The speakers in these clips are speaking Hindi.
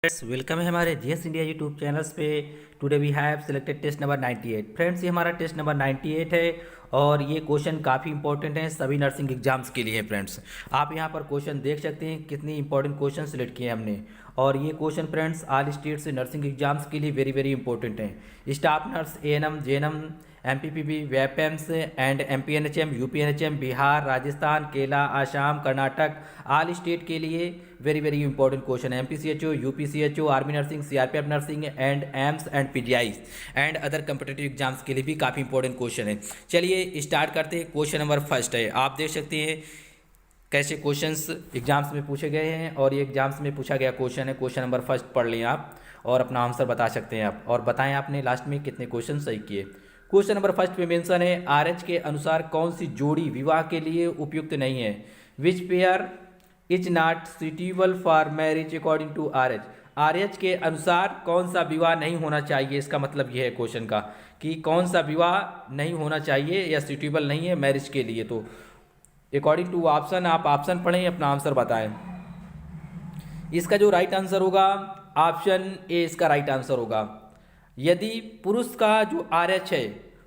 वेलकम है हमारे जीएस इंडिया यूट्यूब चैनल्स पे। Today we have selected test number 98। Friends, ये हमारा टेस्ट नंबर 98 है और ये क्वेश्चन काफ़ी इंपॉर्टेंट है सभी नर्सिंग एग्जाम्स के लिए। फ्रेंड्स, आप यहाँ पर क्वेश्चन देख सकते हैं कितनी इंपॉर्टेंट क्वेश्चन सिलेक्ट किए हमने। और ये क्वेश्चन फ्रेंड्स ऑल स्टेट से नर्सिंग एग्जाम्स के लिए वेरी वेरी इंपॉर्टेंट हैं। Staff nurse, ANM, GNM, MPPB, वेपएम्स and MPNHM, UPNHM, Bihar, Rajasthan, Kerala, Assam, Karnataka, all state के लिए वेरी वेरी इंपॉर्टेंट क्वेश्चन है। MPCHO, UPCHO, army nursing, CRPF nursing and AIIMS and PGI and other competitive exams के लिए भी काफ़ी इंपॉर्टेंट क्वेश्चन है। चलिए स्टार्ट करते हैं। क्वेश्चन नंबर फर्स्ट है, आप देख सकते हैं कैसे क्वेश्चंस एग्जाम्स में पूछे गए हैं और ये एग्जाम्स में पूछा गया क्वेश्चन है। क्वेश्चन नंबर फर्स्ट पढ़ लें आप और अपना आंसर बता सकते हैं आप, और बताएं आपने लास्ट में कितने क्वेश्चन सही किए। क्वेश्चन नंबर फर्स्ट पे मेंशन है, आरएच के अनुसार कौन सी जोड़ी विवाह के लिए उपयुक्त नहीं है? Which pair is not suitable for marriage according to RH? RH के अनुसार कौन सा विवाह नहीं होना चाहिए, इसका मतलब यह है क्वेश्चन का कि कौन सा विवाह नहीं होना चाहिए या सुटेबल नहीं है मैरिज के लिए। तो अकॉर्डिंग टू ऑप्शन, आप ऑप्शन पढ़ें, अपना आंसर बताएं। इसका जो राइट आंसर होगा ऑप्शन ए इसका राइट आंसर होगा। यदि पुरुष का जो आरएच है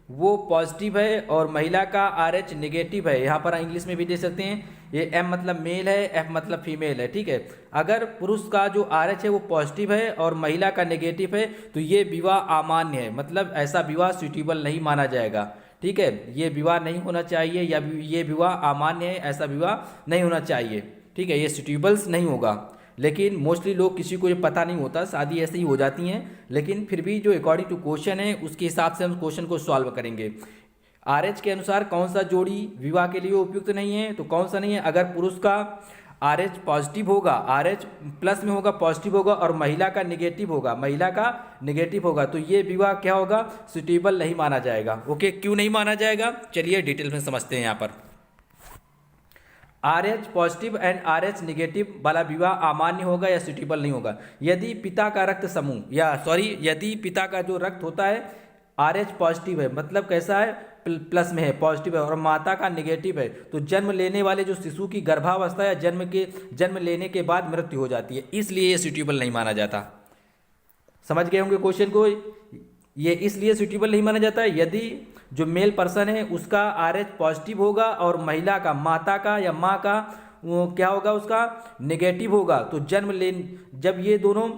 वो पॉजिटिव है और महिला का आरएच नेगेटिव है, यहाँ पर इंग्लिश में भी दे सकते हैं, ये एम मतलब मेल है, एफ मतलब फीमेल है, ठीक है। अगर पुरुष का जो आरएच है वो पॉजिटिव है और महिला का नेगेटिव है तो ये विवाह अमान्य है, मतलब ऐसा विवाह सुटेबल नहीं माना जाएगा, ठीक है। ये विवाह नहीं होना चाहिए या ये विवाह अमान्य है, ऐसा विवाह नहीं होना चाहिए, ठीक है। ये सुटेबल्स नहीं होगा। लेकिन मोस्टली लोग, किसी को ये पता नहीं होता, शादी ऐसे ही हो जाती हैं, लेकिन फिर भी जो अकॉर्डिंग टू क्वेश्चन है उसके हिसाब से हम क्वेश्चन को सॉल्व करेंगे। आरएच के अनुसार कौन सा जोड़ी विवाह के लिए उपयुक्त नहीं है, तो कौन सा नहीं है? अगर पुरुष का आरएच पॉजिटिव होगा, आरएच प्लस में होगा, पॉजिटिव होगा, और महिला का नेगेटिव होगा, महिला का नेगेटिव होगा, तो ये विवाह क्या होगा? सुटेबल नहीं माना जाएगा। ओके, क्यों नहीं माना जाएगा चलिए डिटेल में समझते हैं। यहाँ पर RH positive and RH negative वाला विवाह अमान्य होगा या सुटेबल नहीं होगा यदि पिता का रक्त समूह यदि पिता का जो रक्त होता है आरएच पॉजिटिव है, मतलब कैसा है? प्लस में है, पॉजिटिव है, और माता का नेगेटिव है, तो जन्म लेने वाले जो शिशु की गर्भावस्था या जन्म लेने के बाद मृत्यु हो जाती है, इसलिए ये सुटेबल नहीं माना जाता। समझ गए होंगे क्वेश्चन को? ये इसलिए सुटेबल नहीं माना जाता है यदि जो मेल पर्सन है उसका आरएच पॉजिटिव होगा और महिला का, माता का या माँ का वो क्या होगा? उसका नेगेटिव होगा, तो जब ये दोनों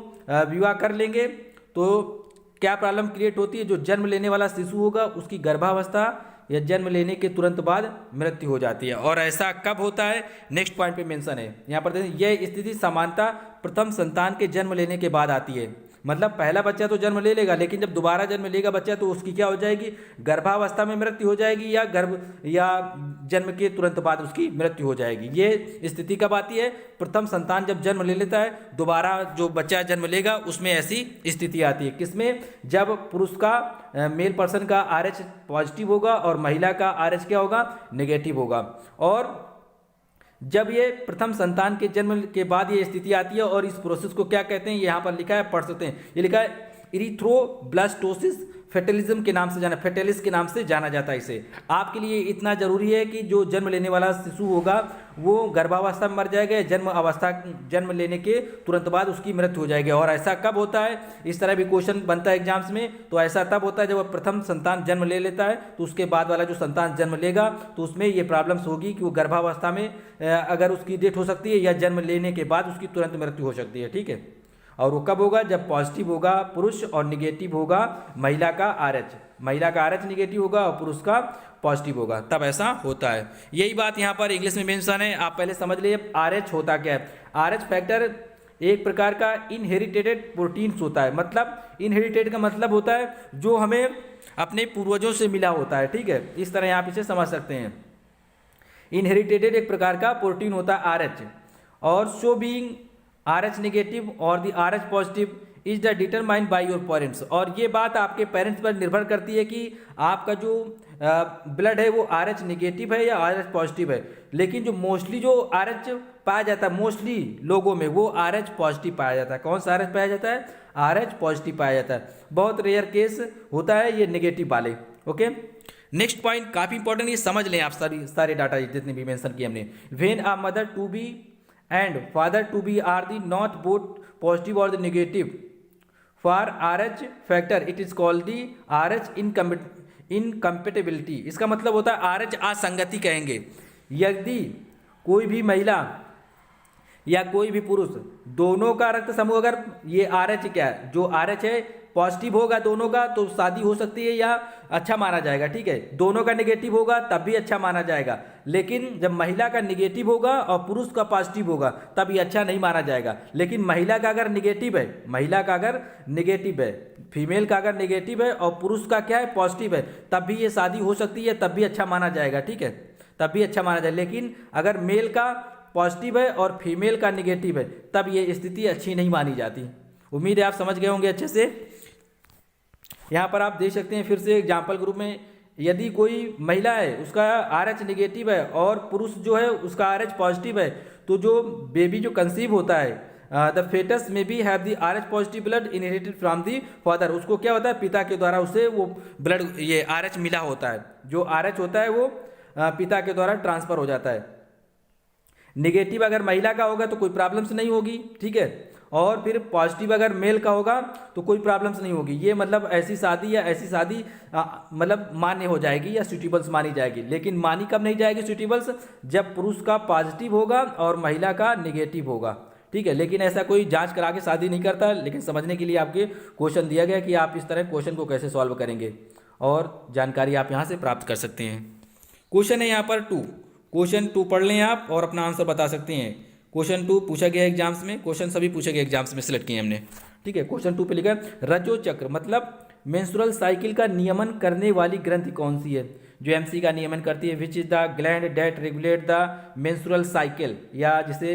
विवाह कर लेंगे तो क्या प्रॉब्लम क्रिएट होती है? जो जन्म लेने वाला शिशु होगा उसकी गर्भावस्था या जन्म लेने के तुरंत बाद मृत्यु हो जाती है। और ऐसा कब होता है? नेक्स्ट पॉइंट पे मेंशन है, यहाँ पर देखें, यह स्थिति सामान्यतः प्रथम संतान के जन्म लेने के बाद आती है। मतलब पहला बच्चा तो जन्म ले लेगा, लेकिन जब दोबारा जन्म लेगा बच्चा तो उसकी क्या हो जाएगी? गर्भावस्था में मृत्यु हो जाएगी या जन्म के तुरंत बाद उसकी मृत्यु हो जाएगी। ये स्थिति कब आती है? प्रथम संतान जब जन्म ले लेता है, दोबारा जो बच्चा जन्म लेगा उसमें ऐसी स्थिति आती है। किसमें? जब पुरुष का, मेल पर्सन का आरएच पॉजिटिव होगा और महिला का आरएच क्या होगा? नेगेटिव होगा। और जब ये प्रथम संतान के जन्म के बाद ये स्थिति आती है, और इस प्रोसेस को क्या कहते हैं? यहाँ पर लिखा है, पढ़ सकते हैं, ये लिखा है इरिथ्रोब्लास्टोसिस फेटलिज्म के नाम से जाना, फेटेलिस के नाम से जाना जाता है इसे। आपके लिए इतना जरूरी है कि जो जन्म लेने वाला शिशु होगा वो गर्भावस्था में मर जाएगा, जन्म लेने के तुरंत बाद उसकी मृत्यु हो जाएगी। और ऐसा कब होता है? इस तरह भी क्वेश्चन बनता है एग्जाम्स में, तो ऐसा तब होता है जब प्रथम संतान जन्म ले लेता है, तो उसके बाद वाला जो संतान जन्म लेगा तो उसमें ये प्रॉब्लम्स होगी कि वो गर्भावस्था में अगर उसकी डेथ हो सकती है या जन्म लेने के बाद उसकी तुरंत मृत्यु हो सकती है, ठीक है। और वो कब होगा? जब पॉजिटिव होगा पुरुष और नेगेटिव होगा महिला का आरएच, महिला का आरएच नेगेटिव होगा और पुरुष का पॉजिटिव होगा, तब ऐसा होता है। यही बात यहाँ पर इंग्लिश में मेंशन है, आप पहले समझ लिए आरएच होता क्या है। आरएच फैक्टर एक प्रकार का इनहेरिटेड प्रोटीन्स होता है, मतलब इनहेरिटेड का मतलब होता है जो हमें अपने पूर्वजों से मिला होता है, ठीक है। इस तरह आप इसे समझ सकते हैं। इनहेरिटेड एक प्रकार का प्रोटीन होता है आरएच, और सो बीइंग RH नेगेटिव और दी RH positive is the determined by your parents. और ये बात आपके पेरेंट्स पर निर्भर करती है कि आपका जो ब्लड है वो RH नेगेटिव है या RH पॉजिटिव है। लेकिन जो मोस्टली जो RH पाया जाता है मोस्टली लोगों में, वो RH पॉजिटिव पाया जाता है। कौन सा RH पाया जाता है? RH पॉजिटिव पाया जाता है। बहुत रेयर केस होता है ये नेगेटिव वाले। ओके, नेक्स्ट पॉइंट काफ़ी इंपॉर्टेंट, ये समझ लें आप सारे डाटा जितने भी मेंशन किए हमने। When a mother to be and father to be are the not both positive और the negative for R H factor it is called the R H incompatibility. इसका मतलब होता है आर एच असंगति कहेंगे। यदि कोई भी महिला या कोई भी पुरुष दोनों का रक्त समूह, अगर ये आर एच क्या है, जो आर एच है पॉजिटिव होगा दोनों का तो शादी हो सकती है या अच्छा माना जाएगा, ठीक है। दोनों का नेगेटिव होगा तब भी अच्छा माना जाएगा, लेकिन जब महिला का नेगेटिव होगा और पुरुष का पॉजिटिव होगा तब ये अच्छा नहीं माना जाएगा। लेकिन महिला का अगर नेगेटिव है, महिला का अगर नेगेटिव है, फीमेल का अगर नेगेटिव है और पुरुष का क्या है पॉजिटिव है, तब भी ये शादी हो सकती है, तब भी अच्छा माना जाएगा, ठीक है, तब भी अच्छा माना जाएगा। लेकिन अगर मेल का पॉजिटिव है और फीमेल का नेगेटिव है तब ये स्थिति अच्छी नहीं मानी जाती। उम्मीद है आप समझ गए होंगे अच्छे से। यहाँ पर आप देख सकते हैं फिर से एग्जाम्पल ग्रुप में, यदि कोई महिला है उसका आर एच नेगेटिव है और पुरुष जो है उसका आर एच पॉजिटिव है, तो जो बेबी जो कंसीव होता है द फेटस में भी have the R H positive blood inherited from the father. उसको क्या होता है पिता के द्वारा उसे वो ब्लड ये आर एच मिला होता है। जो आर एच होता है वो पिता के द्वारा ट्रांसफर हो जाता है। नेगेटिव अगर महिला का होगा तो कोई प्रॉब्लम्स नहीं होगी, ठीक है, और फिर पॉजिटिव अगर मेल का होगा तो कोई प्रॉब्लम्स नहीं होगी। ये मतलब ऐसी शादी या ऐसी शादी मतलब मान्य हो जाएगी या सुटेबल्स मानी जाएगी। लेकिन मानी कब नहीं जाएगी सुटेबल्स, जब पुरुष का पॉजिटिव होगा और महिला का नेगेटिव होगा, ठीक है। लेकिन ऐसा कोई जांच करा के शादी नहीं करता, लेकिन समझने के लिए आपके क्वेश्चन दिया गया कि आप इस तरह क्वेश्चन को कैसे सॉल्व करेंगे और जानकारी आप यहाँ से प्राप्त कर सकते हैं। क्वेश्चन है यहाँ पर 2, क्वेश्चन 2 पढ़ लें आप और अपना आंसर बता सकते हैं। क्वेश्चन 2 पूछा गया एग्जाम्स में, क्वेश्चन सभी पूछे गए एग्जाम्स में सिलेक्ट किए हमने, ठीक है। क्वेश्चन 2 पे लिखा है रजो चक्र मतलब मेंस्ट्रुअल साइकिल का नियमन करने वाली ग्रंथि कौन सी है, जो एमसी का नियमन करती है। Which is the gland that regulate the menstrual cycle, या जिसे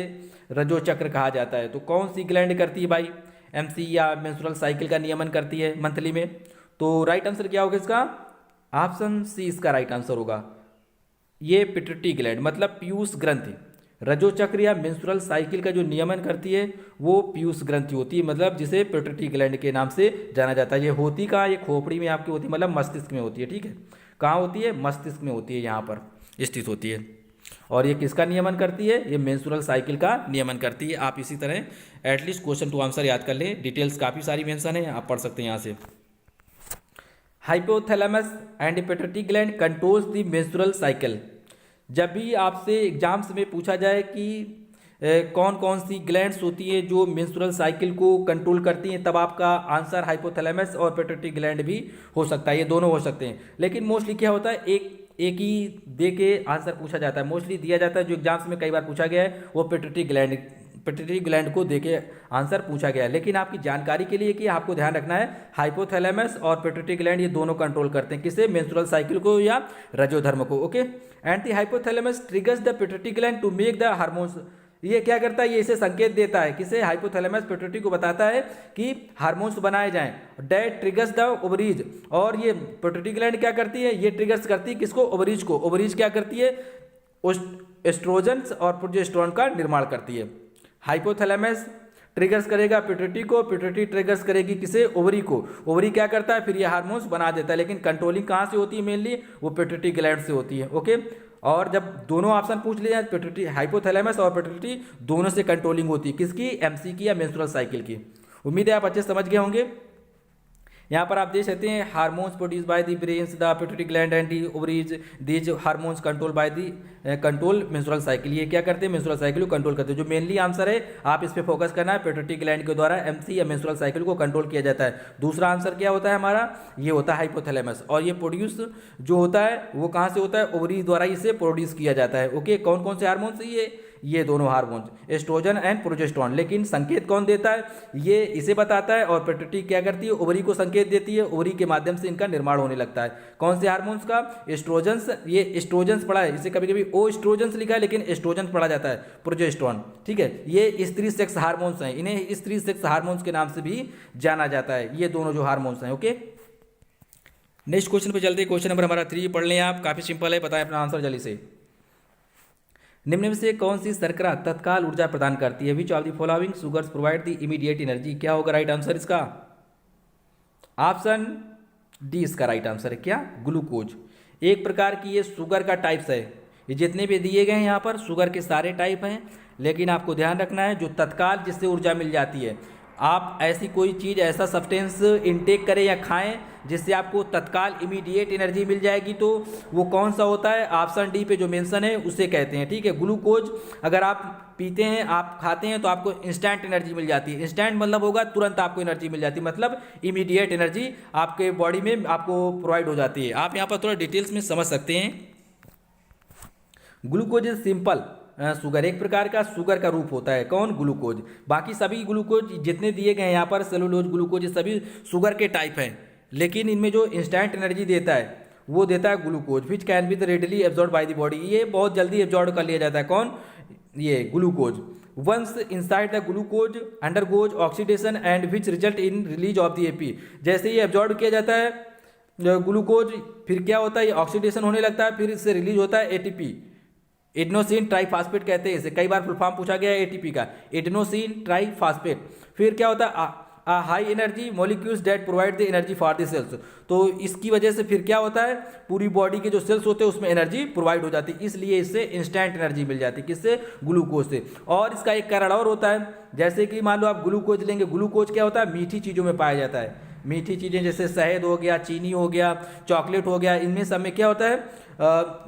रजो चक्र कहा जाता है। तो कौन सी ग्लैंड करती है भाई एमसी या मेंस्ट्रुअल साइकिल का नियमन करती है मंथली में। तो राइट आंसर क्या होगा इसका, ऑप्शन सी इसका राइट आंसर होगा। ये पिट्यूटरी ग्लैंड मतलब पीयूष ग्रंथि, रजो चक्र या मेंस्ट्रुअल साइकिल का जो नियमन करती है वो पीयूष ग्रंथि होती है, मतलब जिसे पिट्यूटरी ग्लैंड के नाम से जाना जाता है। ये होती कहाँ, ये खोपड़ी में आपकी होती है, मतलब मस्तिष्क में होती है, ठीक है। कहाँ होती है, मस्तिष्क में होती है, यहाँ पर स्थित होती है। और ये किसका नियमन करती है, ये मेंस्ट्रुअल साइकिल का नियमन करती है। आप इसी तरह एटलीस्ट क्वेश्चन 2 आंसर याद कर लें, डिटेल्स काफ़ी सारी मेंशन है, आप पढ़ सकते हैं यहाँ से। Hypothalamus and pituitary gland controls the menstrual cycle. जब भी आपसे एग्जाम्स में पूछा जाए कि कौन कौन सी ग्लैंड्स होती है जो मेंस्ट्रुअल साइकिल को कंट्रोल करती हैं, तब आपका आंसर हाइपोथैलेमस और पिट्यूटरी ग्लैंड भी हो सकता है, ये दोनों हो सकते हैं। लेकिन मोस्टली क्या होता है, एक ही दे के आंसर पूछा जाता है, मोस्टली दिया जाता है। जो एग्जाम्स में कई बार पूछा गया है वो पिट्यूटरी ग्लैंड को देके आंसर पूछा गया है। लेकिन आपकी जानकारी के लिए कि आपको ध्यान रखना है हाइपोथैलेमस और पिट्यूटरी ग्लैंड ये दोनों कंट्रोल करते हैं, किसे, मेंस्ट्रुअल साइकिल को या रजोधर्म को, okay. And the hypothalamus triggers the pituitary gland to make the hormones. ये क्या करता है, ये इसे संकेत देता है, किसे, हाइपोथैलेमस पिट्यूटरी को बताता है कि हार्मोन्स बनाए जाएं। डेट ट्रिगर्स द ओवरीज, और ये पिट्यूटरी ग्लैंड क्या करती है, ये ट्रिगर्स करती है किसको, ओवरीज को। ओवरीज क्या करती है, एस्ट्रोजन्स और प्रोजेस्टेरोन का निर्माण करती है। हाइपोथैलेमस ट्रिगर्स करेगा पिट्यूटरी को, पिट्यूटरी ट्रिगर्स करेगी किसे, ओवरी को। ओवरी क्या करता है, फिर ये हार्मोन्स बना देता है। लेकिन कंट्रोलिंग कहाँ से होती है, मेनली वो पिट्यूटरी ग्लैंड से होती है, ओके। और जब दोनों ऑप्शन पूछ लिए जाए, पिट्यूटरी, हाइपोथैलेमस और पिट्यूटरी दोनों से कंट्रोलिंग होती है, किसकी, एमसी की या मेंस्ट्रुअल साइकिल की। उम्मीद है आप अच्छे समझ गए होंगे। यहाँ पर आप देख सकते हैं hormones produce by the brains the pituitary gland and the ovaries, these hormones control by the control menstrual cycle. ये क्या करते हैं, मेंस्ट्रुअल साइकिल को कंट्रोल करते हैं। जो मेनली आंसर है आप इस पे फोकस करना है, पिट्यूटरी ग्लैंड के द्वारा एमसी या मेंस्ट्रुअल साइकिल को कंट्रोल किया जाता है। दूसरा आंसर क्या होता है हमारा, ये होता है हाइपोथैलेमस। और ये प्रोड्यूस जो होता है वो कहाँ से होता है, ओवरीज द्वारा इसे प्रोड्यूस किया जाता है, ओके। कौन कौन से हार्मोन्स, ये दोनों हार्मोन्स, एस्ट्रोजन एंड प्रोजेस्टेरोन। लेकिन संकेत कौन देता है, ये इसे बताता है। और पिट्यूटरी क्या करती है, ओवरी को संकेत देती है, ओवरी के माध्यम से इनका निर्माण होने लगता है। कौन से हार्मोन्स का, एस्ट्रोजन्स, ये एस्ट्रोजन्स पढ़ा है, इसे कभी कभी ओ एस्ट्रोजन्स लिखा है लेकिन एस्ट्रोजन पढ़ा जाता है, प्रोजेस्टेरोन, ठीक है। ये स्त्री सेक्स हार्मोन्स हैं, इन्हें स्त्री सेक्स हार्मोन्स के नाम से भी जाना जाता है, ये दोनों जो हार्मोन्स हैं, ओके। नेक्स्ट क्वेश्चन पे चलते हैं। क्वेश्चन नंबर हमारा 3 पढ़ लें आप, काफी सिंपल है, बताएं अपना आंसर जल्दी से। निम्न में से कौन सी शर्करा तत्काल ऊर्जा प्रदान करती है, which of the following sugars provide the immediate energy. क्या होगा राइट आंसर इसका, ऑप्शन डी इसका राइट आंसर है। क्या, ग्लूकोज। एक प्रकार की ये शुगर का टाइप्स है, ये जितने भी दिए गए हैं यहाँ पर शुगर के सारे टाइप हैं। लेकिन आपको ध्यान रखना है जो तत्काल जिससे ऊर्जा मिल जाती है, आप ऐसी कोई चीज़ ऐसा सब्सटेंस इनटेक करें या खाएं जिससे आपको तत्काल इमीडिएट एनर्जी मिल जाएगी, तो वो कौन सा होता है, ऑप्शन डी पे जो मेंशन है उसे कहते हैं। ठीक है, ग्लूकोज अगर आप पीते हैं, आप खाते हैं तो आपको इंस्टेंट एनर्जी मिल जाती है। इंस्टेंट मतलब होगा तुरंत आपको एनर्जी मिल जाती है, मतलब इमीडिएट एनर्जी आपके बॉडी में आपको प्रोवाइड हो जाती है। आप यहाँ पर थोड़ा डिटेल्स में समझ सकते हैं। ग्लूकोज इज सिंपल शुगर, एक प्रकार का शुगर का रूप होता है। कौन? ग्लूकोज। बाकी सभी ग्लूकोज जितने दिए गए हैं यहाँ पर, सेलुलोज, ग्लूकोज, ये सभी शुगर के टाइप हैं, लेकिन इनमें जो इंस्टेंट एनर्जी देता है वो देता है glucose, which can be readily absorb by the body. ये बहुत जल्दी एब्जॉर्ब कर लिया जाता है। कौन? ये glucose. Once inside the glucose undergoes oxidation and which result in release of the AP. जैसे ही एब्जॉर्ब किया जाता है ग्लूकोज, फिर क्या होता है, ये ऑक्सीडेशन होने लगता है, फिर इससे रिलीज होता है एटीपी, एडेनोसिन ट्राइफॉस्फेट कहते हैं इसे। कई बार फुल फॉर्म पूछा गया है एटीपी का, एडेनोसिन ट्राइफॉस्फेट। फिर क्या होता है, high energy molecules that provide the energy for the cells. तो इसकी वजह से फिर क्या होता है, पूरी बॉडी के जो सेल्स होते हैं उसमें एनर्जी प्रोवाइड हो जाती है, इसलिए इससे इंस्टेंट एनर्जी मिल जाती है। किससे? ग्लूकोज से। और इसका एक कारण और होता है, जैसे कि मान लो आप ग्लूकोज लेंगे, ग्लूकोज क्या होता है, मीठी चीज़ों में पाया जाता है। मीठी चीज़ें जैसे शहद हो गया, चीनी हो गया, चॉकलेट हो गया, इनमें सब में क्या होता है,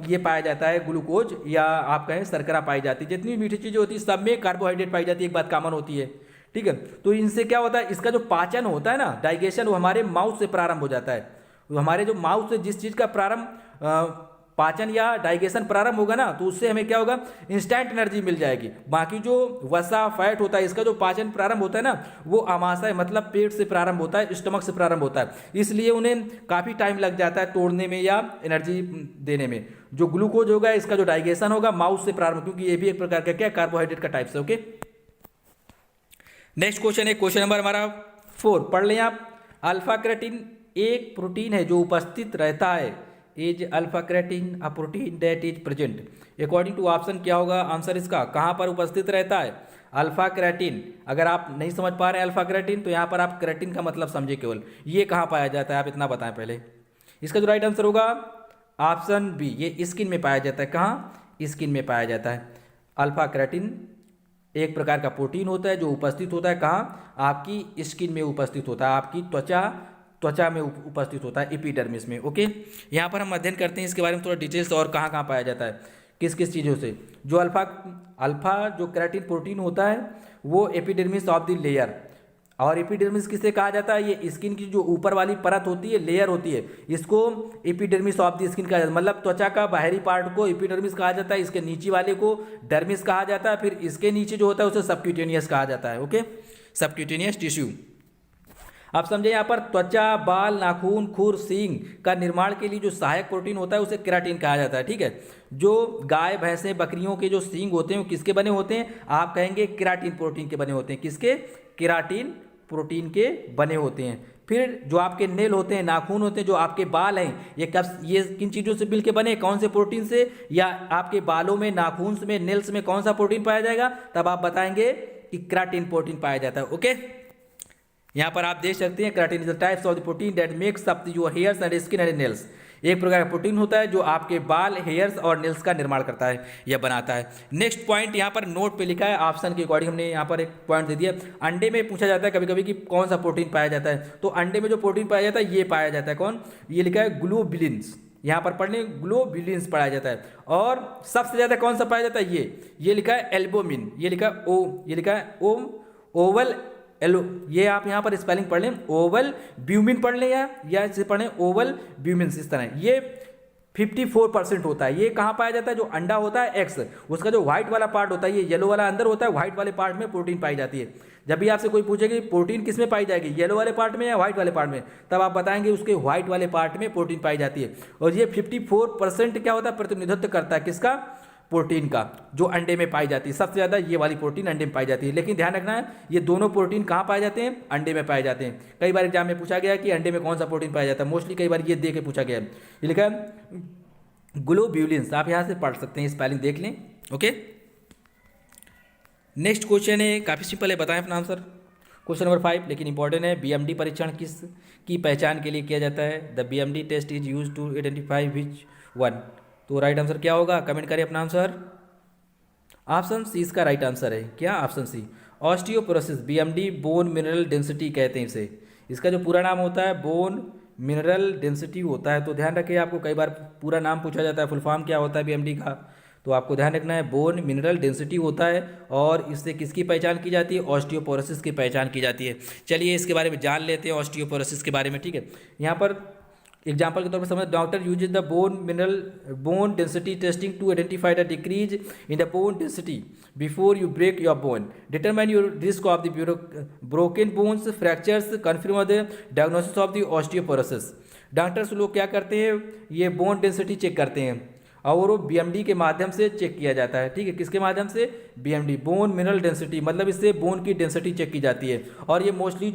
ये पाया जाता है ग्लूकोज, या आप कहें शर्करा पाई जाती है। जितनी मीठी चीज़ें होती है सब में कार्बोहाइड्रेट पाई जाती है, एक बात कॉमन होती है। ठीक है, तो इनसे क्या होता है, इसका जो पाचन होता है ना, डाइजेशन, वो हमारे माउथ से प्रारंभ हो जाता है। हमारे जो माउथ से जिस चीज़ का प्रारंभ पाचन या डाइजेशन प्रारंभ होगा ना, तो उससे हमें क्या होगा, इंस्टेंट एनर्जी मिल जाएगी। बाकी जो वसा फैट होता है, इसका जो पाचन प्रारंभ होता है ना, वो आमाशय मतलब पेट से प्रारंभ होता है, स्टमक से प्रारंभ होता है, इसलिए उन्हें काफ़ी टाइम लग जाता है तोड़ने में या एनर्जी देने में। जो ग्लूकोज होगा, इसका जो डाइजेशन होगा माउथ से प्रारंभ, क्योंकि ये भी एक प्रकार का क्या, कार्बोहाइड्रेट का टाइप से। ओके, नेक्स्ट क्वेश्चन है, क्वेश्चन नंबर हमारा 4 पढ़ लें आप। अल्फा क्रेटिन एक प्रोटीन है जो उपस्थित रहता है। Is alpha keratin a protein that is present according to option, क्या होगा आंसर इसका, कहाँ पर उपस्थित रहता है अल्फा क्रेटिन। अगर आप नहीं समझ पा रहे हैं अल्फा क्रेटिन, तो यहाँ पर आप क्रेटिन का मतलब समझे केवल, ये कहाँ पाया जाता है आप इतना बताएं पहले। इसका जो राइट आंसर होगा ऑप्शन बी, ये स्किन में पाया जाता है। कहाँ? स्किन में पाया जाता है। अल्फा क्रेटिन एक प्रकार का प्रोटीन होता है जो उपस्थित होता है कहाँ, आपकी स्किन में उपस्थित होता है, आपकी त्वचा में उपस्थित होता है, एपिडर्मिस में। ओके, यहाँ पर हम अध्ययन करते हैं इसके बारे में थोड़ा डिटेल्स, और कहाँ कहाँ पाया जाता है, किस किस चीज़ों से। जो अल्फा जो क्रेटिन प्रोटीन होता है वो एपिडर्मिस ऑफ द लेयर, और एपिडर्मिस किसे कहा जाता है, ये स्किन की जो ऊपर वाली परत होती है, लेयर होती है, इसको एपिडर्मिस ऑफ द स्किन कहा जाता है। मतलब त्वचा का बाहरी पार्ट को एपिडर्मिस कहा जाता है, इसके नीचे वाले को डर्मिस कहा जाता है, फिर इसके नीचे जो होता है उसे सबक्यूटेनियस कहा जाता है। Okay, subcutaneous tissue. आप समझे, यहाँ पर त्वचा, बाल, नाखून, खुर, सींग का निर्माण के लिए जो सहायक प्रोटीन होता है उसे केराटिन कहा जाता है। ठीक है, जो गाय, भैंसे, बकरियों के जो सींग होते हैं वो किसके बने होते हैं, आप कहेंगे केराटिन प्रोटीन के बने होते हैं। किसके? केराटिन प्रोटीन के बने होते हैं। फिर जो आपके नेल होते हैं, नाखून होते हैं, जो आपके बाल हैं, ये किन चीज़ों से मिलके बने, कौन से प्रोटीन से, या आपके बालों में, नाखून में, नेल्स में कौन सा प्रोटीन पाया जाएगा, तब आप बताएंगे कि केराटिन प्रोटीन पाया जाता है। ओके, यहाँ पर आप देख सकते हैं keratin is the types of the protein that makes up your hairs and skin and nails. एक प्रकार का प्रोटीन होता है जो आपके बाल, हेयर्स और नेल्स का निर्माण करता है या बनाता है। नेक्स्ट पॉइंट यहाँ पर नोट पे लिखा है, ऑप्शन के अकॉर्डिंग हमने यहाँ पर एक पॉइंट दे दिया। अंडे में पूछा जाता है कभी कभी कि कौन सा प्रोटीन पाया जाता है, तो अंडे में जो प्रोटीन पाया जाता है ये पाया जाता है। कौन? ये लिखा है ग्लोब्युलिन्स, यहाँ पर पढ़ने ग्लोब्युलिन्स पाया जाता है। और सबसे ज़्यादा कौन सा पाया जाता है, ये लिखा है एल्बुमिन, ये लिखा है ओवल एलो, ये आप यहाँ पर स्पेलिंग पढ़ लें, ओवल ब्यूमिन पढ़ लें या इसे पढ़ें ओवल ब्यूमिन, इस तरह। ये 54% होता है। ये कहाँ पाया जाता है, जो अंडा होता है एक्स, उसका जो व्हाइट वाला पार्ट होता है, ये येलो वाला अंदर होता है, व्हाइट वाले पार्ट में प्रोटीन पाई जाती है। जब भी आपसे कोई पूछेगा प्रोटीन किस में पाई जाएगी, येलो वाले पार्ट में या व्हाइट वाले पार्ट में, तब आप बताएंगे उसके व्हाइट वाले पार्ट में प्रोटीन पाई जाती है। और ये 54% क्या होता है, प्रतिनिधित्व करता है किसका, प्रोटीन का, जो अंडे में पाई जाती है। सबसे ज़्यादा ये वाली प्रोटीन अंडे में पाई जाती है। लेकिन ध्यान रखना है, ये दोनों प्रोटीन कहाँ पाए जाते हैं, अंडे में पाए जाते हैं। कई बार एग्जाम में पूछा गया कि अंडे में कौन सा प्रोटीन पाया जाता है, मोस्टली कई बार ये दे के पूछा गया है। ये लिखा है ग्लोब्युलिन्स, आप यहाँ से पढ़ सकते हैं, स्पेलिंग देख लें। ओके, नेक्स्ट क्वेश्चन है, काफ़ी सिंपल है, बताएं अपना आंसर। क्वेश्चन नंबर 5 लेकिन इंपॉर्टेंट है। बीएमडी परीक्षण किस की पहचान के लिए किया जाता है, the BMD test is use to identify which one. तो राइट आंसर क्या होगा, कमेंट करें अपना आंसर। ऑप्शन सी इसका राइट आंसर है। क्या? Option C osteoporosis, BMD bone mineral density कहते हैं इसे। इसका जो पूरा नाम होता है बोन मिनरल डेंसिटी होता है। तो ध्यान रखिए, आपको कई बार पूरा नाम पूछा जाता है, फुल फॉर्म क्या होता है बीएमडी का, तो आपको ध्यान रखना है बोन मिनरल डेंसिटी होता है। और इससे किसकी पहचान की जाती है? ऑस्टियोपोरोसिस की पहचान की जाती है। चलिए इसके बारे में जान लेते हैं, ऑस्टियोपोरोसिस के बारे में। ठीक है, यहाँ पर एग्जाम्पल के तौर पर समझ, doctor uses the bone density testing to identify the decrease in the bone density before you break your bone, determine your risk of the broken bones, fractures, confirm the diagnosis of the osteoporosis. Doctors लोग क्या करते हैं? ये बोन डेंसिटी चेक करते हैं और वो बीएमडी के माध्यम से चेक किया जाता है। ठीक है, किसके माध्यम से? बीएमडी बोन मिनरल डेंसिटी, मतलब इससे बोन की डेंसिटी चेक की जाती है। और ये मोस्टली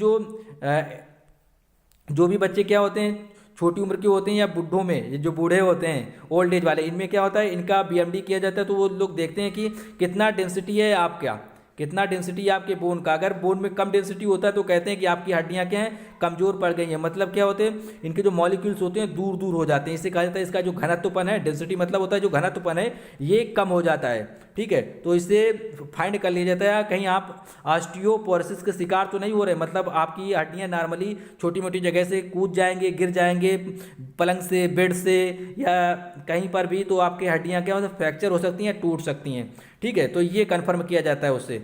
जो भी बच्चे क्या होते हैं, छोटी उम्र के होते हैं या बुढ़ों में, ये जो बूढ़े होते हैं ओल्ड एज वाले, इनमें क्या होता है, इनका बीएमडी किया जाता है। तो वो लोग देखते हैं कि कितना डेंसिटी है आपका, कितना डेंसिटी है आपके बोन का। अगर बोन में कम डेंसिटी होता है तो कहते हैं कि आपकी हड्डियां क्या हैं, कमजोर पड़ गई हैं। मतलब क्या होते हैं, इनके जो मॉलिक्यूल्स होते हैं दूर दूर हो जाते हैं। इससे कहा जाता है इसका जो घनत्वपन है, डेंसिटी मतलब होता है जो घनत्वपन है, ये कम हो जाता है। ठीक है, तो इससे फाइंड कर लिया जाता है कहीं आप ऑस्टियोपोरोसिस के शिकार तो नहीं हो रहे, मतलब आपकी हड्डियां नॉर्मली छोटी मोटी जगह से कूद जाएंगे, गिर जाएंगे पलंग से, बेड से या कहीं पर भी, तो आपकी हड्डियां क्या होता है, फ्रैक्चर हो सकती हैं, टूट सकती हैं। ठीक है, तो ये कन्फर्म किया जाता है उससे।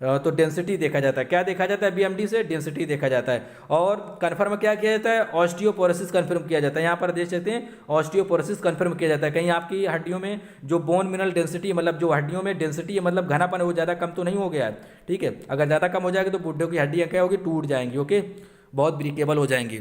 तो डेंसिटी देखा जाता है। क्या देखा जाता है? बीएमडी से डेंसिटी देखा जाता है। और कन्फर्म क्या किया जाता है? ऑस्टियोपोरोसिस कन्फर्म किया जाता है। यहाँ पर देख सकते हैं ऑस्टियोपोरोसिस कन्फर्म किया जाता है। कहीं आपकी हड्डियों में जो बोन मिनरल डेंसिटी, मतलब जो हड्डियों में डेंसिटी है, मतलब घनापन है, वो ज़्यादा कम तो नहीं हो गया है। ठीक है, अगर ज़्यादा कम हो जाएगी तो बुड्ढों की हड्डियाँ क्या होगी, टूट जाएंगी। ओके, बहुत ब्रेकेबल हो जाएंगी।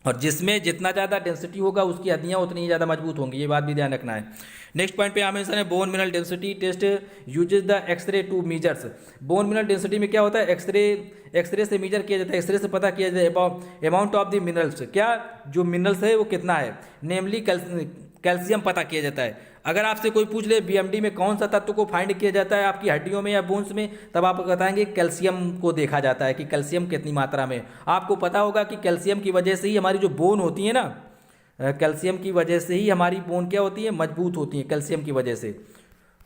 और जिसमें जितना ज़्यादा डेंसिटी होगा उसकी हड्डियाँ उतनी ही ज़्यादा मजबूत होंगी, ये बात भी ध्यान रखना है। नेक्स्ट पॉइंट पे आमेशन है bone mineral density test uses the x-ray to measures. Bone mineral density में क्या होता है, एक्सरे से मीजर किया जाता है, एक्सरे से पता किया जाता है अमाउंट ऑफ द मिनरल्स, क्या जो मिनरल्स है वो कितना है, नेमली कैल्शियम पता किया जाता है। अगर आपसे कोई पूछ ले बीएमडी में कौन सा तत्व को फाइंड किया जाता है आपकी हड्डियों में या बोन्स में, तब आप बताएंगे कैल्शियम को देखा जाता है कि कैल्शियम कितनी मात्रा में। आपको पता होगा कि कैल्शियम की वजह से ही हमारी जो बोन होती है ना, कैल्शियम की वजह से ही हमारी बोन क्या होती है, मजबूत होती है, कैल्शियम की वजह से।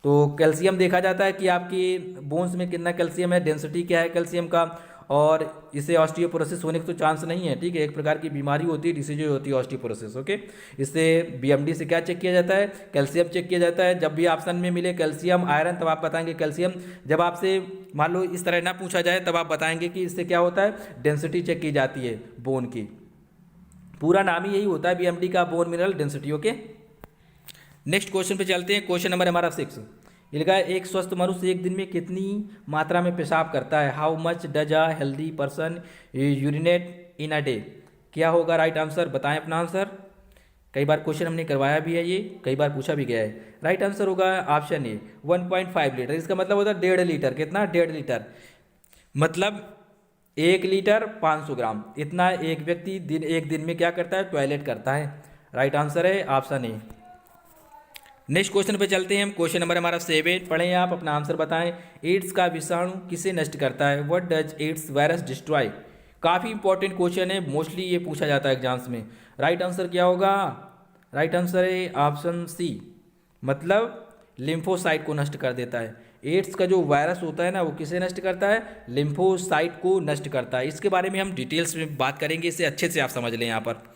तो कैल्शियम देखा जाता है कि आपकी बोन्स में कितना कैल्शियम है, डेंसिटी क्या है कैल्शियम का। और इसे ऑस्टियोपोरोसिस होने का तो चांस नहीं है। ठीक है, एक प्रकार की बीमारी होती है, डिसीज होती है ऑस्टियोपोरोसिस। ओके, इससे बीएमडी से क्या चेक किया जाता है, कैल्शियम चेक किया जाता है। जब भी ऑप्शन में मिले कैल्शियम आयरन, तब आप बताएंगे कैल्शियम। जब आपसे मान लो इस तरह ना पूछा जाए, तब आप बताएंगे कि इससे क्या होता है, डेंसिटी चेक की जाती है बोन की। पूरा नाम ही यही होता है बीएमडी का, bone mineral density. Okay, next question पे चलते हैं। क्वेश्चन नंबर हमारा 6 लिखा है, एक स्वस्थ मनुष्य एक दिन में कितनी मात्रा में पेशाब करता है। How much does a healthy person urinate in a day. क्या होगा राइट आंसर, बताएं अपना आंसर। कई बार क्वेश्चन हमने करवाया भी है, ये कई बार पूछा भी गया है। राइट आंसर होगा ऑप्शन ए 1.5 लीटर। इसका मतलब होता है 1.5 लीटर। कितना? 1.5 लीटर, मतलब 1 लीटर 500 ग्राम। इतना एक व्यक्ति एक दिन में क्या करता है, टॉयलेट करता है। राइट आंसर है ऑप्शन ए। नेक्स्ट क्वेश्चन पे चलते हैं हम। क्वेश्चन नंबर हमारा 7 पढ़ें, आप अपना आंसर बताएं। एड्स का विषाणु किसे नष्ट करता है। What does AIDS virus destroy. काफ़ी इंपॉर्टेंट क्वेश्चन है, मोस्टली ये पूछा जाता है एग्जाम्स में। राइट आंसर क्या होगा, राइट आंसर है ऑप्शन सी, मतलब लिम्फोसाइट को नष्ट कर देता है। एड्स का जो वायरस होता है ना, वो किसे नष्ट करता है, लिम्फोसाइट को नष्ट करता है। इसके बारे में हम डिटेल्स में बात करेंगे, इसे अच्छे से आप समझ लें। यहाँ पर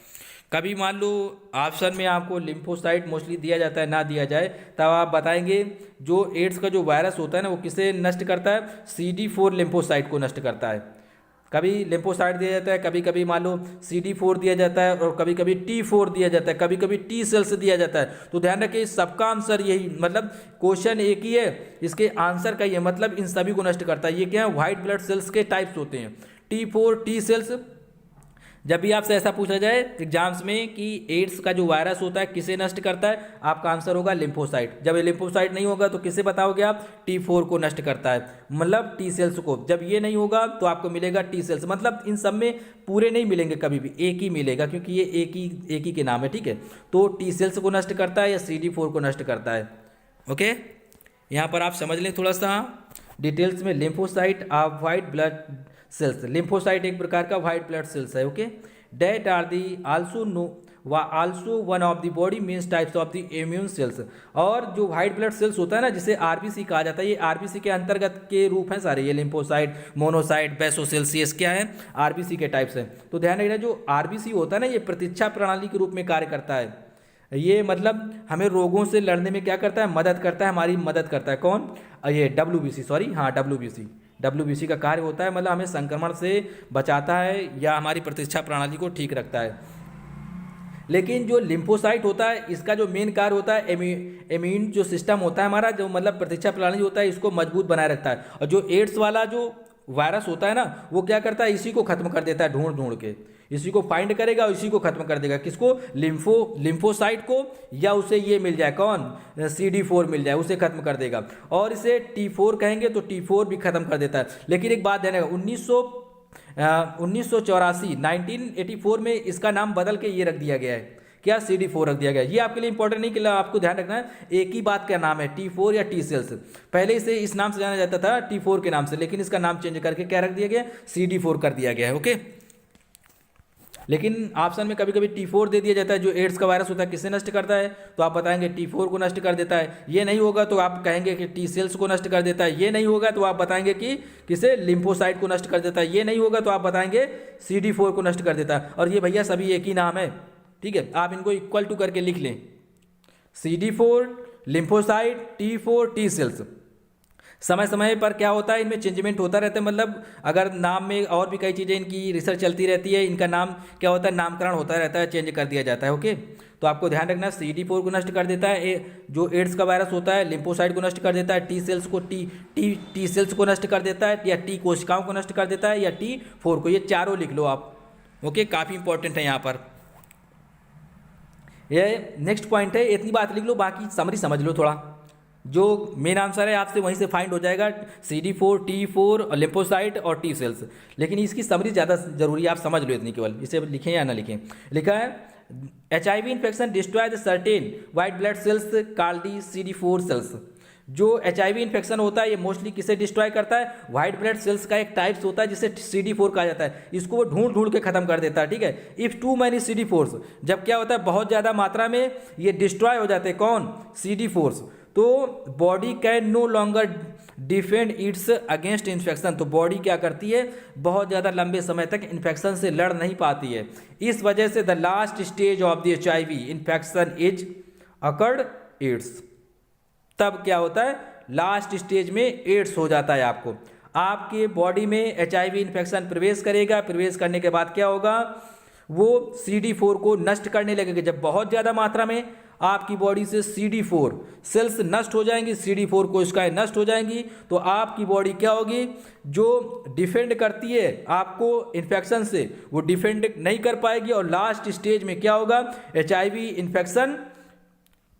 कभी मान लो ऑप्शन में आपको लिम्फोसाइट मोस्टली दिया जाता है, ना दिया जाए, तब आप बताएंगे जो एड्स का जो वायरस होता है ना, वो किसे नष्ट करता है, CD4 लिम्फोसाइट को नष्ट करता है। कभी लिम्फोसाइट दिया जाता है, कभी कभी मान लो CD4 दिया जाता है, और कभी कभी T4 दिया जाता है, कभी कभी T सेल्स दिया जाता है। तो ध्यान रखिए सबका आंसर यही, मतलब क्वेश्चन एक ही है, इसके आंसर का ही है, मतलब इन सभी को नष्ट करता है। ये क्या है, व्हाइट ब्लड सेल्स के टाइप्स होते हैं, T4 T सेल्स। जब भी आपसे ऐसा पूछा जाए एग्जाम्स में कि एड्स का जो वायरस होता है किसे नष्ट करता है, आपका आंसर होगा लिम्फोसाइट। जब ये लिम्फोसाइट नहीं होगा तो किसे बताओगे आप, T4 को नष्ट करता है, मतलब टी सेल्स को। जब ये नहीं होगा तो आपको मिलेगा T सेल्स, मतलब इन सब में पूरे नहीं मिलेंगे, कभी भी एक ही मिलेगा, क्योंकि ये एक ही के नाम है। ठीक है, तो T सेल्स को नष्ट करता है या CD4 को नष्ट करता है। ओके, यहाँ पर आप समझ लें थोड़ा सा डिटेल्स में। Lymphocyte of white blood cells, lymphocyte एक प्रकार का व्हाइट ब्लड सेल्स है। Okay, that are the also know व also one of the body mains types of the immune cells. और जो व्हाइट ब्लड सेल्स होता है ना, जिसे आरबीसी कहा जाता है, ये आरबीसी के अंतर्गत के रूप हैं सारे, ये लिम्फोसाइट, मोनोसाइट, बेसोसेल्स, ये क्या है, आरबीसी के टाइप्स हैं। तो ध्यान रखना, जो आरबीसी होता है ना, ये प्रतीक्षा प्रणाली के रूप में कार्य करता है। ये मतलब हमें रोगों से लड़ने में क्या करता है, मदद करता है, हमारी मदद करता है। कौन, ये डब्ल्यूबीसी, सॉरी हाँ डब्ल्यूबीसी का कार्य होता है, मतलब हमें संक्रमण से बचाता है या हमारी प्रतिरक्षा प्रणाली को ठीक रखता है। लेकिन जो लिम्फोसाइट होता है, इसका जो मेन कार्य होता है, इम्यून जो सिस्टम होता है हमारा, जो मतलब प्रतिरक्षा प्रणाली होता है, इसको मजबूत बनाए रखता है। और जो एड्स वाला जो वायरस होता है ना, वो क्या करता है, इसी को खत्म कर देता है, ढूंढ ढूंढ के इसी को फाइंड करेगा और इसी को खत्म कर देगा। किसको, लिम्फोसाइट को, या उसे ये मिल जाए, कौन, CD4 मिल जाए, उसे खत्म कर देगा। और इसे T4 कहेंगे तो T4 भी खत्म कर देता है। लेकिन एक बात ध्यान रखना, 1984 में इसका नाम बदल के ये रख दिया गया है, क्या, CD4 रख दिया गया है। ये आपके लिए इंपॉर्टेंट नहीं, कि आपको ध्यान रखना है, एक ही बात का नाम है, T4 या T सेल्स। पहले इसे इस नाम से जाना जाता था, T4 के नाम से, लेकिन इसका नाम चेंज करके क्या रख दिया गया, CD4 कर दिया गया है। ओके, लेकिन ऑप्शन में कभी कभी T4 दे दिया जाता है। जो एड्स का वायरस होता है किसे नष्ट करता है, तो आप बताएंगे T4 को नष्ट कर देता है। ये नहीं होगा तो आप कहेंगे कि T सेल्स को नष्ट कर देता है। ये नहीं होगा तो आप बताएंगे कि किसे, लिम्फोसाइट को नष्ट कर देता है। ये नहीं होगा तो आप बताएंगे CD4 को नष्ट कर देता है। और ये भैया सभी एक ही नाम है, ठीक है, आप इनको इक्वल टू करके लिख लें, CD4, lymphocyte, T4, T sales. समय समय पर क्या होता है, इनमें चेंजमेंट होता रहता है, मतलब अगर नाम में और भी कई चीज़ें, इनकी रिसर्च चलती रहती है, इनका नाम क्या होता है, नामकरण होता रहता है, चेंज कर दिया जाता है। ओके, तो आपको ध्यान रखना, CD4 को नष्ट कर देता है, जो एड्स का वायरस होता है, लिम्फोसाइट को नष्ट कर देता है, T सेल्स को टी सेल्स को नष्ट कर देता है, या T कोशिकाओं को नष्ट कर देता है, या T4 को। ये चारों लिख लो आप। ओके, काफ़ी इंपॉर्टेंट है यहाँ पर। ये नेक्स्ट पॉइंट है, इतनी बात लिख लो, बाकी समरी समझ लो थोड़ा। जो मेन आंसर है आपसे वहीं से फाइंड हो जाएगा, CD4, T4, लिम्फोसाइट और T सेल्स। लेकिन इसकी समरी ज़्यादा जरूरी है, आप समझ लो इतनी केवल, इसे लिखें या ना लिखें। लिखा है, HIV infection destroy the certain white blood cells called the CD4 cells. जो HIV इन्फेक्शन होता है, ये मोस्टली किसे डिस्ट्रॉय करता है, व्हाइट ब्लड सेल्स का एक टाइप्स होता है जिसे CD4 कहा जाता है। इसको वो ढूंढ ढूंढ के खत्म कर देता है, ठीक है। इफ टू मैनी CD4s, जब क्या होता है, बहुत ज़्यादा मात्रा में ये डिस्ट्रॉय हो जाते हैं, कौन, CD4s, तो body can no longer defend its against infection. तो बॉडी क्या करती है, बहुत ज़्यादा लंबे समय तक इन्फेक्शन से लड़ नहीं पाती है। इस वजह से the last stage of the HIV infection is occurred AIDS. तब क्या होता है, लास्ट स्टेज में एड्स हो जाता है। आपके बॉडी में HIV इन्फेक्शन प्रवेश करेगा, प्रवेश करने के बाद क्या होगा, वो CD4 को नष्ट करने लगेगा। जब बहुत ज़्यादा मात्रा में आपकी बॉडी से CD4 सेल्स नष्ट हो जाएंगी, CD4 कोशिकाएं नष्ट हो जाएंगी, तो आपकी बॉडी क्या होगी, जो डिफेंड करती है आपको इन्फेक्शन से, वो डिफेंड नहीं कर पाएगी। और लास्ट स्टेज में क्या होगा, HIV इन्फेक्शन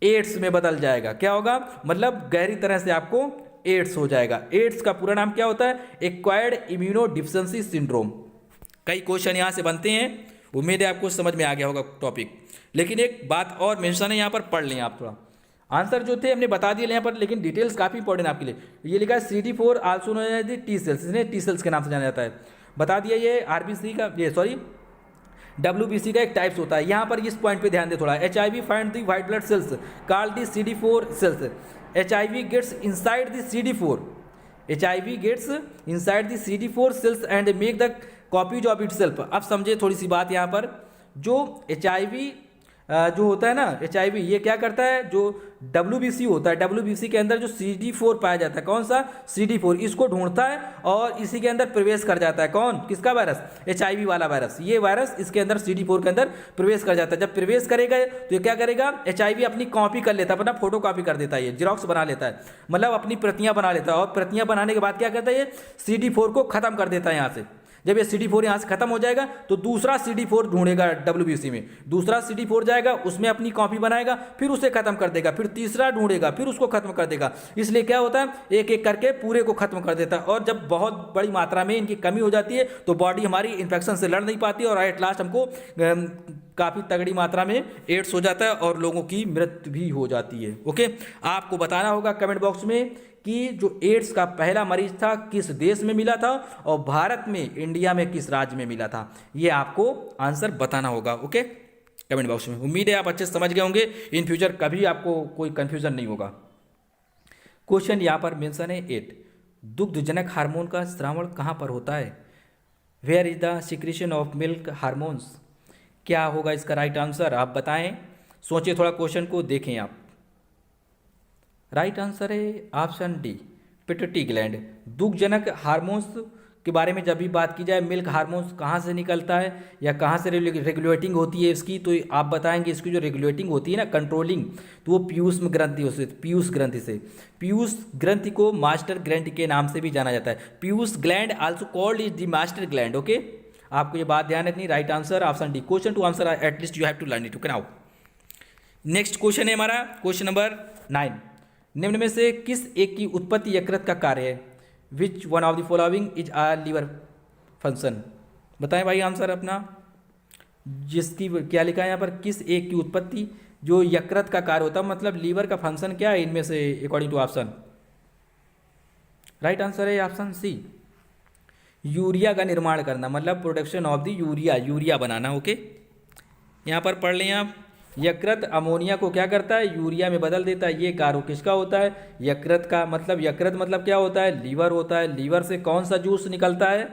एड्स में बदल जाएगा। क्या होगा, मतलब गहरी तरह से आपको एड्स हो जाएगा। एड्स का पूरा नाम क्या होता है, एक्वायर्ड इम्यूनोडिफिशियंसी सिंड्रोम। कई क्वेश्चन यहाँ से बनते हैं, उम्मीद है आपको समझ में आ गया होगा टॉपिक। लेकिन एक बात और मेंशन है, यहाँ पर पढ़ लें आप थोड़ा। आंसर जो थे हमने बता दिए यहाँ पर, लेकिन डिटेल्स काफ़ी इंपॉर्टेंट आपके लिए। ये लिखा है CD4 also known as the T cells, इन्हें T सेल्स के नाम से जाना जाता है। बता दिया, ये RBC का, ये सॉरी WBC का एक टाइप्स होता है। यहाँ पर इस पॉइंट पे ध्यान दे थोड़ा। HIV find the white blood cells called the CD4 cells. HIV gets inside the CD4, HIV gets inside the CD4 cells and make the copies of itself. अब समझे थोड़ी सी बात यहाँ पर, जो HIV जो होता है ना, HIV ये क्या करता है, जो WBC होता है, WBC के अंदर जो CD4 पाया जाता है, कौन सा, CD4, इसको ढूंढता है और इसी के अंदर प्रवेश कर जाता है। कौन, किसका वायरस, HIV वाला वायरस। ये वायरस इसके अंदर CD4 के अंदर प्रवेश कर जाता है। जब प्रवेश करेगा तो ये क्या करेगा, HIV अपनी कॉपी कर लेता है, अपना फोटो कॉपी कर देता है, ये जिरोक्स बना लेता है, मतलब अपनी प्रतियां बना लेता है। और प्रतियां बनाने के बाद क्या करता है, ये CD4 को खत्म कर देता है यहाँ से। जब ये CD4 यहाँ से खत्म हो जाएगा तो दूसरा CD4 ढूंढेगा WBC में, दूसरा CD4 जाएगा, उसमें अपनी कॉपी बनाएगा, फिर उसे खत्म कर देगा, फिर तीसरा ढूंढेगा, फिर उसको खत्म कर देगा। इसलिए क्या होता है, एक एक करके पूरे को खत्म कर देता है। और जब बहुत बड़ी मात्रा में इनकी कमी हो जाती है तो बॉडी हमारी इन्फेक्शन से लड़ नहीं पाती और एट लास्ट हमको काफ़ी तगड़ी मात्रा में एड्स हो जाता है और लोगों की मृत्यु भी हो जाती है। ओके, आपको बताना होगा कमेंट बॉक्स में कि जो एड्स का पहला मरीज था किस देश में मिला था और भारत में, इंडिया में किस राज्य में मिला था, ये आपको आंसर बताना होगा। ओके, कमेंट बॉक्स में। उम्मीद है आप अच्छे से समझ गए होंगे, इन फ्यूचर कभी आपको कोई कन्फ्यूजन नहीं होगा। क्वेश्चन यहाँ पर मेंशन है 8, दुग्धजनक हार्मोन का स्रावण कहाँ पर होता है? Where is the secretion of milk hormones? क्या होगा इसका राइट आंसर, आप बताएं, सोचिए थोड़ा क्वेश्चन को, देखें आप। राइट आंसर है ऑप्शन डी, पिट्यूटरी ग्लैंड। दुग्धजनक हार्मोन्स के बारे में जब भी बात की जाए, मिल्क हार्मोन्स कहाँ से निकलता है या कहाँ से रेगुलेटिंग होती है इसकी, तो आप बताएंगे इसकी जो रेगुलेटिंग होती है ना, कंट्रोलिंग, तो वो पीयूष में ग्रंथि से, पीयूष ग्रंथि से। पीयूष ग्रंथि को मास्टर ग्लैंड के नाम से भी जाना जाता है। पीयूष gland also called is the master gland. Okay, आपको ये बात ध्यान रखनी। Right answer option D. Question to answer at least you have to learn it. Okay, now next question है हमारा क्वेश्चन नंबर 9। निम्न में से किस एक की उत्पत्ति यकृत का कार्य है? Which one of the following is a liver function? बताएं भाई आंसर अपना, जिसकी क्या लिखा है यहाँ पर, किस एक की उत्पत्ति जो यकृत का कार्य होता है, मतलब लीवर का फंक्शन क्या है इनमें से according to option? Right answer है ऑप्शन सी, यूरिया का निर्माण करना, मतलब production of the urea, urea बनाना। ओके, यहाँ पर पढ़ लें आप, यकृत अमोनिया को क्या करता है, यूरिया में बदल देता है। ये कार्य किसका होता है? यकृत का। मतलब यकृत मतलब क्या होता है? लीवर होता है। लीवर से कौन सा जूस निकलता है?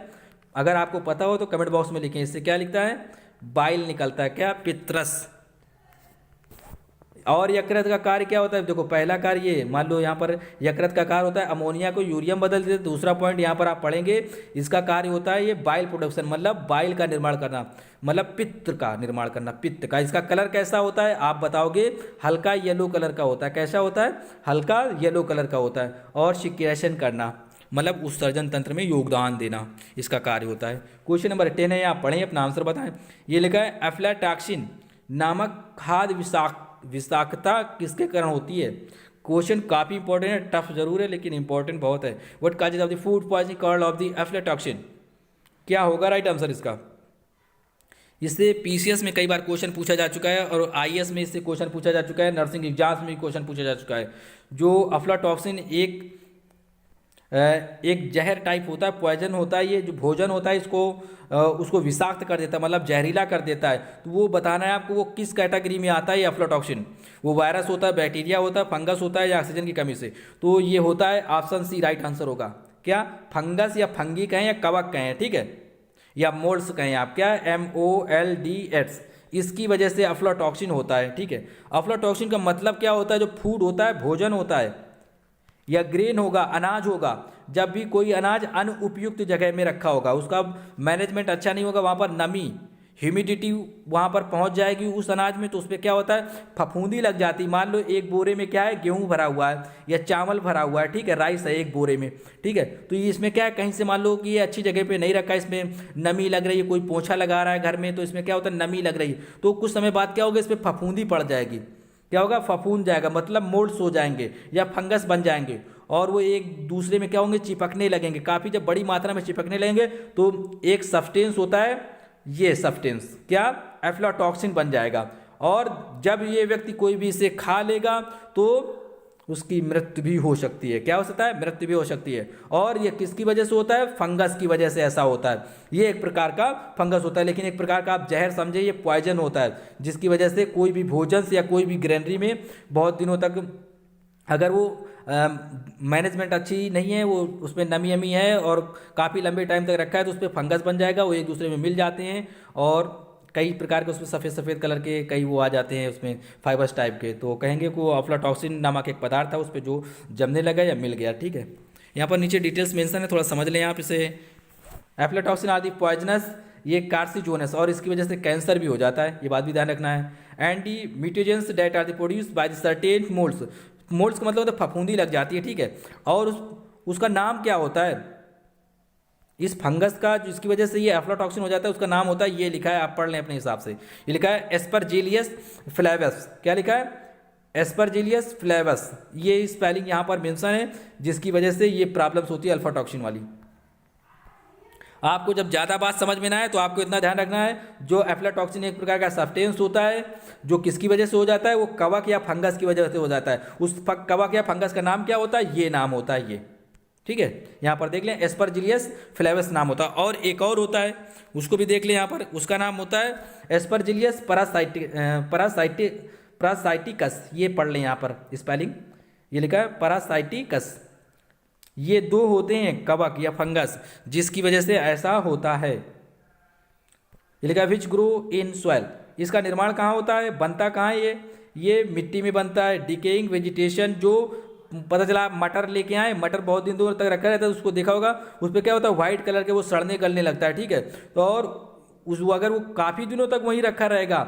अगर आपको पता हो तो कमेंट बॉक्स में लिखें। इससे क्या लिखता है? बाइल निकलता है। क्या? पित्रस। और यकृत का कार्य क्या होता है? देखो पहला कार्य ये मान लो, यहाँ पर यकृत का कार्य होता है अमोनिया को यूरिया में बदल देते। दूसरा पॉइंट यहाँ पर आप पढ़ेंगे, इसका कार्य होता है ये बाइल प्रोडक्शन, मतलब बाइल का निर्माण करना, मतलब पित्त का निर्माण करना, पित्त का। इसका कलर कैसा होता है आप बताओगे? हल्का येलो कलर का होता है। कैसा होता है? हल्का येलो कलर का होता है। और सिक्रेशन करना, मतलब उत्सर्जन तंत्र में योगदान देना, इसका कार्य होता है। क्वेश्चन नंबर 10 है, आप पढ़ें, अपना आंसर बताएं। ये लिखा है एफ्लाटॉक्सिन नामक खाद्य विषाक्तता किसके कारण होती है? क्वेश्चन काफ़ी इंपॉर्टेंट है, टफ जरूर है लेकिन इंपॉर्टेंट बहुत है। What causes of the food poisoning called off the aflatoxin? क्या होगा राइट आंसर इसका? इससे पीसीएस में कई बार क्वेश्चन पूछा जा चुका है और आईएएस में इससे क्वेश्चन पूछा जा चुका है, नर्सिंग एग्जाम्स में क्वेश्चन पूछा जा चुका है। जो अफ्लाटॉक्सिन एक जहर टाइप होता है, पॉइजन होता है। ये जो भोजन होता है इसको उसको विषाक्त कर देता है, मतलब जहरीला कर देता है। तो वो बताना है आपको वो किस कैटेगरी में आता है ये अफ्लाटॉक्सिन। वो वायरस होता है, बैक्टीरिया होता है, फंगस होता है या ऑक्सीजन की कमी से? तो ये होता है ऑप्शन सी, राइट आंसर होगा। क्या? फंगस या फंगी कहें या कवक कहें, ठीक है, या मोल्ड्स कहें आप, क्या? MOLDS, इसकी वजह से अफ्लाटॉक्सिन होता है, ठीक है। अफ्लाटॉक्सिन का मतलब क्या होता है? जो फूड होता है, भोजन होता है या ग्रेन होगा, अनाज होगा, जब भी कोई अनाज अनुपयुक्त जगह में रखा होगा, उसका मैनेजमेंट अच्छा नहीं होगा, वहाँ पर नमी, ह्यूमिडिटी वहाँ पर पहुँच जाएगी उस अनाज में, तो उस पर क्या होता है? फफूंदी लग जाती। मान लो एक बोरे में क्या है, गेहूँ भरा हुआ है या चावल भरा हुआ है, ठीक है, राइस है एक बोरे में, ठीक है, तो ये इसमें क्या है, कहीं से मान लो कि ये अच्छी जगह पे नहीं रखा, इसमें नमी लग रही है, कोई पोछा लगा रहा है घर में, तो इसमें क्या होता है? नमी लग रही है, तो कुछ समय बाद क्या होगा? इस पर फफूंदी पड़ जाएगी। क्या होगा? फफूंद जाएगा, मतलब मोल्ड्स हो जाएंगे या फंगस बन जाएंगे और वो एक दूसरे में क्या होंगे? चिपकने लगेंगे। काफ़ी जब बड़ी मात्रा में चिपकने लगेंगे तो एक सब्सटेंस होता है, ये सब्सटेंस क्या? एफ्लाटॉक्सिन बन जाएगा। और जब ये व्यक्ति कोई भी इसे खा लेगा तो उसकी मृत्यु भी हो सकती है। क्या हो सकता है? मृत्यु भी हो सकती है। और ये किसकी वजह से होता है? फंगस की वजह से ऐसा होता है। ये एक प्रकार का फंगस होता है, लेकिन एक प्रकार का आप जहर समझे, ये पॉइजन होता है, जिसकी वजह से कोई भी भोजन से या कोई भी ग्रेनरी में बहुत दिनों तक अगर वो मैनेजमेंट अच्छी नहीं है, वो उसमें नमी अमी है और काफ़ी लंबे टाइम तक रखा है, तो उस पर फंगस बन जाएगा, वो एक दूसरे में मिल जाते हैं और कई प्रकार के उसमें सफ़ेद सफ़ेद कलर के कई वो आ जाते हैं उसमें फाइबर्स टाइप के, तो कहेंगे कि वो अफ्लाटॉक्सिन नामक एक पदार्थ था, उस पर जो जमने लगा या मिल गया, ठीक है। यहाँ पर नीचे डिटेल्स मेंशन है, थोड़ा समझ लें आप इसे। एफ्लाटॉक्सिन आदि पॉइजनस, ये कार्सिनोजेनस और इसकी वजह से कैंसर भी हो जाता है, ये बात भी ध्यान रखना है। Anti mutagens that are the produce by the certain molds, molds का मतलब होता है फफूंदी लग जाती है, ठीक है। और उसका नाम क्या होता है इस फंगस का जिसकी वजह से ये एफ्लाटॉक्सिन हो जाता है? उसका नाम होता है, ये लिखा है, आप पढ़ लें अपने हिसाब से, ये लिखा है एस्परजिलियस फ्लेवस। क्या लिखा है? एस्परजिलियस फ्लेवस। ये स्पेलिंग यहाँ पर मेंशन है, जिसकी वजह से ये प्रॉब्लम्स होती है अल्फाटॉक्सिन वाली। आपको जब ज़्यादा बात समझ में ना आए तो आपको इतना ध्यान रखना है, जो एफ्लाटॉक्सिन एक प्रकार का सब्सटेंस होता है, जो किसकी वजह से हो जाता है? वो कवक या फंगस की वजह से हो जाता है। उस कवक या फंगस का नाम क्या होता है? ये नाम होता है, ये ठीक है, यहाँ पर देख लें एस्परजिलियस फ्लेवस नाम होता है। और एक और होता है, उसको भी देख लें यहाँ पर, उसका नाम होता है एस्परजिलियस पैरासाइटिकस। ये पढ़ लें यहाँ पर स्पेलिंग, ये लिखा है पैरासाइटिकस। ये दो होते हैं कवक या फंगस जिसकी वजह से ऐसा होता है। ये लिखा है विच ग्रो इन सॉइल। इसका निर्माण कहाँ होता है, बनता कहाँ है ये मिट्टी में बनता है। डिकेइंग वेजिटेशन, जो पता चला मटर लेके आए, मटर बहुत दिन दूर तक रखा रहता है, उसको देखा होगा, उस पर क्या होता है व्हाइट कलर के वो सड़ने गलने लगता है, ठीक है। तो और अगर वो काफ़ी दिनों तक वहीं रखा रहेगा,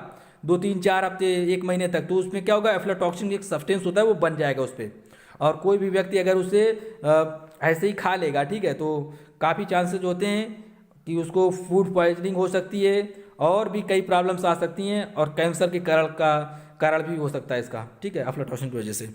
2-3-4 हफ्ते 1 महीने तक, तो उसमें क्या होगा एफ्लाटॉक्सिन एक सब्सटेंस होता है वो बन जाएगा उस पर। और कोई भी व्यक्ति अगर उसे ऐसे ही खा लेगा, ठीक है, तो काफ़ी चांसेस होते हैं कि उसको फूड पॉइजनिंग हो सकती है और भी कई प्रॉब्लम्स आ सकती हैं और कैंसर के कारण भी हो सकता है इसका, ठीक है, अफ्लाटॉक्सिन की वजह से।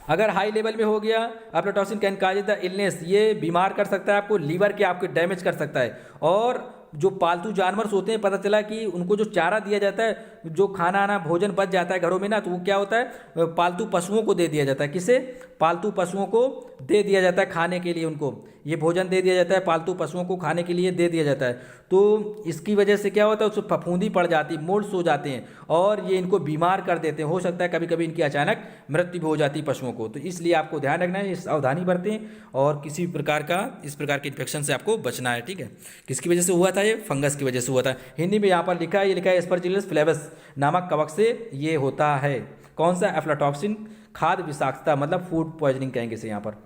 अगर हाई लेवल में हो गया aflatoxin can cause the illness, ये बीमार कर सकता है आपको, लीवर के आपके डैमेज कर सकता है। और जो पालतू जानवर होते हैं, पता चला कि उनको जो चारा दिया जाता है, जो खाना आना भोजन बच जाता है घरों में ना, तो वो क्या होता है पालतू पशुओं को दे दिया जाता है। किसे, पालतू पशुओं को दे दिया जाता है खाने के लिए, उनको ये भोजन दे दिया जाता है, पालतू पशुओं को खाने के लिए दे दिया जाता है। तो इसकी वजह से क्या होता है, उसको फफूंदी पड़ जाती है, मोल्ड्स हो जाते हैं और ये इनको बीमार कर देते हैं। हो सकता है कभी कभी इनकी अचानक मृत्यु भी हो जाती है पशुओं को। तो इसलिए आपको ध्यान रखना है, सावधानी बरतें और किसी भी प्रकार का इस प्रकार के इन्फेक्शन से आपको बचना है, ठीक है। किसकी वजह से हुआ था, ये फंगस की वजह से हुआ था। हिंदी में यहाँ पर लिखा है, ये लिखा है एस्परजिलस फ्लेवस नामक कवक से ये होता है। कौन सा, एफ्लाटॉक्सिन, खाद्य विषाक्तता, मतलब फूड पॉइजनिंग कहेंगे इसे यहाँ पर।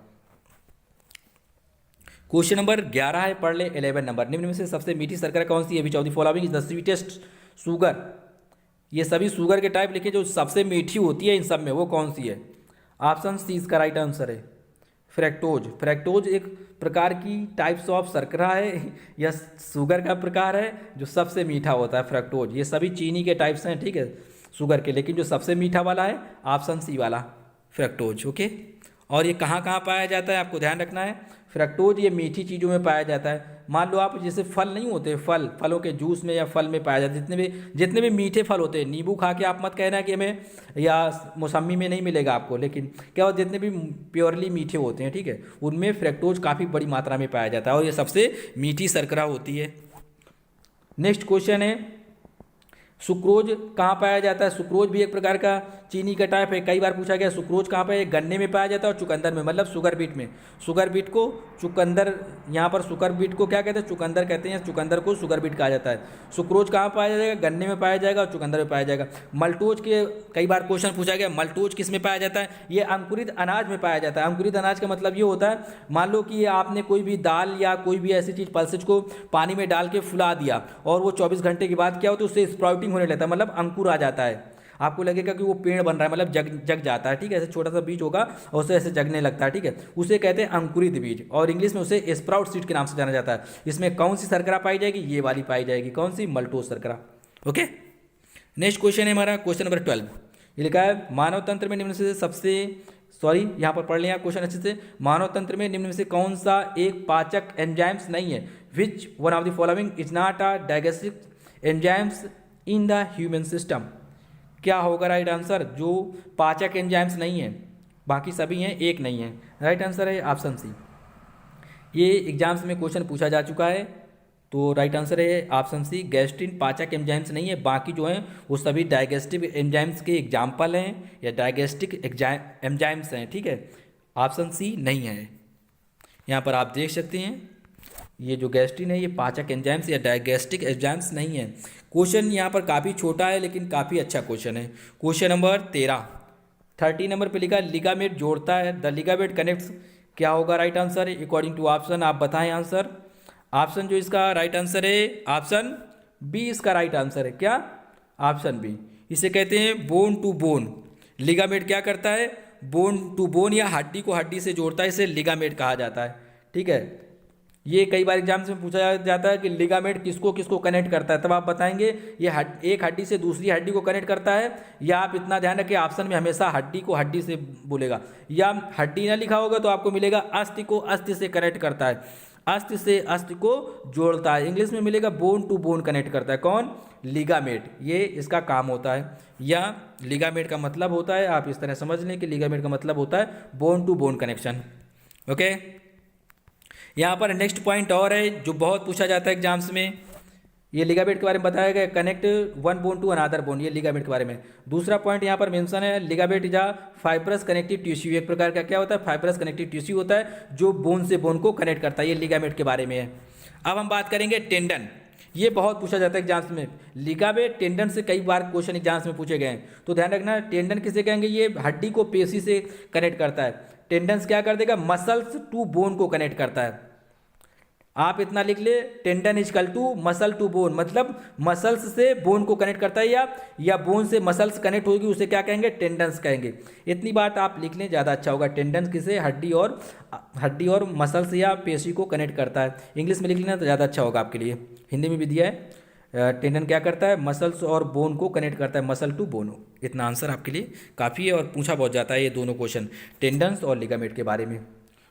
क्वेश्चन नंबर 11 है, पढ़ ले 11 नंबर। निम्न में से सबसे मीठी शर्करा कौन सी है, which of the following is the sweetest sugar. ये सभी शुगर के टाइप लिखे, जो सबसे मीठी होती है इन सब में, वो कौन सी है। ऑप्शन सी इसका राइट आंसर है फ्रैक्टोज। फ्रैक्टोज एक प्रकार की टाइप्स ऑफ शर्करा है या शुगर का प्रकार है जो सबसे मीठा होता है, फ्रैक्टोज। ये सभी चीनी के टाइप्स हैं, ठीक है, शुगर के, लेकिन जो सबसे मीठा वाला है ऑप्शन सी वाला फ्रैक्टोज, ओके। और ये कहाँ कहाँ पाया जाता है, आपको ध्यान रखना है। फ्रैक्टोज ये मीठी चीज़ों में पाया जाता है। मान लो आप जैसे फल नहीं होते, फलों के जूस में या फल में पाया जाता है। जितने भी मीठे फल होते हैं, नींबू खा के आप मत कहना कि हमें, या मौसम्मी में नहीं मिलेगा आपको, लेकिन क्या हो, जितने भी प्योरली मीठे होते हैं, ठीक है, उनमें फ्रैक्टोज काफ़ी बड़ी मात्रा में पाया जाता है और ये सबसे मीठी शर्करा होती है। नेक्स्ट क्वेश्चन है, सुक्रोज कहाँ पाया जाता है। सुक्रोज भी एक प्रकार का चीनी का टाइप है। कई बार पूछा गया सुक्रोज कहाँ पे है, गन्ने में पाया जाता है और चुकंदर में, मतलब शुगर बीट में। शुगर बीट को चुकंदर, यहाँ पर शुगर बीट को क्या कहते हैं, चुकंदर कहते हैं, चुकंदर को शुगर बीट कहा जाता है। सुक्रोज कहाँ पाया जाएगा, गन्ने में पाया जाएगा और चुकंदर में पाया जाएगा। मल्टोज के कई बार क्वेश्चन पूछा गया, मल्टोज किस में पाया जाता है, ये अंकुरित अनाज में पाया जाता है। अंकुरित अनाज का मतलब ये होता है, मान लो कि आपने कोई भी दाल या कोई भी ऐसी चीज़ पल्सेज को पानी में डाल के फुला दिया और वो 24 घंटे के बाद क्या होता है, उससे स्प्राउटिंग होने लगता है, मतलब अंकुर आ जाता है। आपको लगेगा कि वो पेड़ बन रहा है, मतलब जग जाता है, ठीक है, ऐसे छोटा सा बीज होगा और उसे ऐसे जगने लगता है, ठीक है, उसे कहते हैं अंकुरित बीज और इंग्लिश में उसे स्प्राउट सीड के नाम से जाना जाता है। इसमें कौन सी शर्करा पाई जाएगी, ये वाली पाई जाएगी, कौन सी, मल्टोज शर्करा, ओके। नेक्स्ट क्वेश्चन है हमारा क्वेश्चन नंबर 12। ये लिखा है मानव तंत्र में निम्न से सबसे, सॉरी यहाँ पर पढ़ लिया क्वेश्चन अच्छे से। मानव तंत्र में निम्न में से कौन सा एक पाचक एंजाइम्स नहीं है, which one of the following is not a digestive enzymes in the human system. क्या होगा राइट आंसर, जो पाचक एंजाइम्स नहीं है, बाकी सभी हैं, एक नहीं है। राइट आंसर है ऑप्शन सी। ये एग्जाम्स में क्वेश्चन पूछा जा चुका है, तो राइट आंसर है ऑप्शन सी। गैस्ट्रिन पाचक एंजाइम्स नहीं है, बाकी जो हैं वो सभी डाइजेस्टिव एंजाइम्स के एग्जाम्पल हैं या डाइजेस्टिक एंजाइम्स हैं, ठीक है, ऑप्शन सी नहीं है। यहाँ पर आप देख सकते हैं ये जो गैस्ट्रिन है ये पाचक एंजाइम्स या डाइजेस्टिक एंजाइम्स नहीं है। क्वेश्चन यहाँ पर काफ़ी छोटा है लेकिन काफ़ी अच्छा क्वेश्चन है। क्वेश्चन नंबर 13 नंबर पे लिखा है लिगामेंट जोड़ता है, द लिगामेंट कनेक्ट्स। क्या होगा राइट आंसर है अकॉर्डिंग टू ऑप्शन, आप बताएं आंसर। ऑप्शन जो इसका राइट आंसर है ऑप्शन बी इसका राइट आंसर है। क्या, ऑप्शन बी। इसे कहते हैं बोन टू बोन। लिगामेंट क्या करता है, बोन टू बोन या हड्डी को हड्डी से जोड़ता है, इसे लिगामेंट कहा जाता है, ठीक है। ये कई बार एग्जाम्स में पूछा जाता है कि लिगामेंट किसको किसको कनेक्ट करता है, तब आप बताएंगे ये एक हड्डी से दूसरी हड्डी को कनेक्ट करता है, या आप इतना ध्यान रखें ऑप्शन में हमेशा हड्डी को हड्डी से बोलेगा, या हड्डी ना लिखा होगा तो आपको मिलेगा अस्थि को अस्थि से कनेक्ट करता है, अस्थि से अस्थि को जोड़ता है। इंग्लिश में मिलेगा बोन टू बोन कनेक्ट करता है, कौन, लिगामेंट, ये इसका काम होता है। या लिगामेंट का मतलब होता है, आप इस तरह समझ लें कि लिगामेंट का मतलब होता है bone to bone connection, okay. यहाँ पर नेक्स्ट पॉइंट और है जो बहुत पूछा जाता है एग्जाम्स में, ये लिगामेंट के बारे में बताया गया, connect one bone to another bone, ये लिगामेंट के बारे में। दूसरा पॉइंट यहाँ पर मेंशन है, ligament is a fibrous connective tissue, एक प्रकार का क्या होता है, फाइब्रस कनेक्टिव टिश्यू होता है जो बोन से बोन को कनेक्ट करता है, ये लिगामेंट के बारे में है। अब हम बात करेंगे टेंडन, ये बहुत पूछा जाता है एग्जाम्स में, लिगामेंट टेंडन से कई बार क्वेश्चन एग्जाम्स में पूछे गए हैं, तो ध्यान रखना टेंडन किसे कहेंगे, ये हड्डी को पेशी से कनेक्ट करता है। टेंडन्स क्या कर देगा, मसल्स टू बोन को कनेक्ट करता है। आप इतना लिख ले, tendon is equal to muscle to bone, मतलब मसल्स से बोन को कनेक्ट करता है, या बोन से मसल्स कनेक्ट होगी उसे क्या कहेंगे, टेंडन्स कहेंगे। इतनी बात आप लिख लें ज़्यादा अच्छा होगा। टेंडन्स किसे, हड्डी और मसल्स या पेशी को कनेक्ट करता है। इंग्लिश में लिख लेना तो ज़्यादा अच्छा होगा आपके लिए, हिंदी में भी दिया है। टेंडन क्या करता है, मसल्स और बोन को कनेक्ट करता है, मसल टू बोन। इतना आंसर आपके लिए काफ़ी है और पूछा बहुत जाता है ये दोनों क्वेश्चन, टेंडन्स और लिगामेंट के बारे में।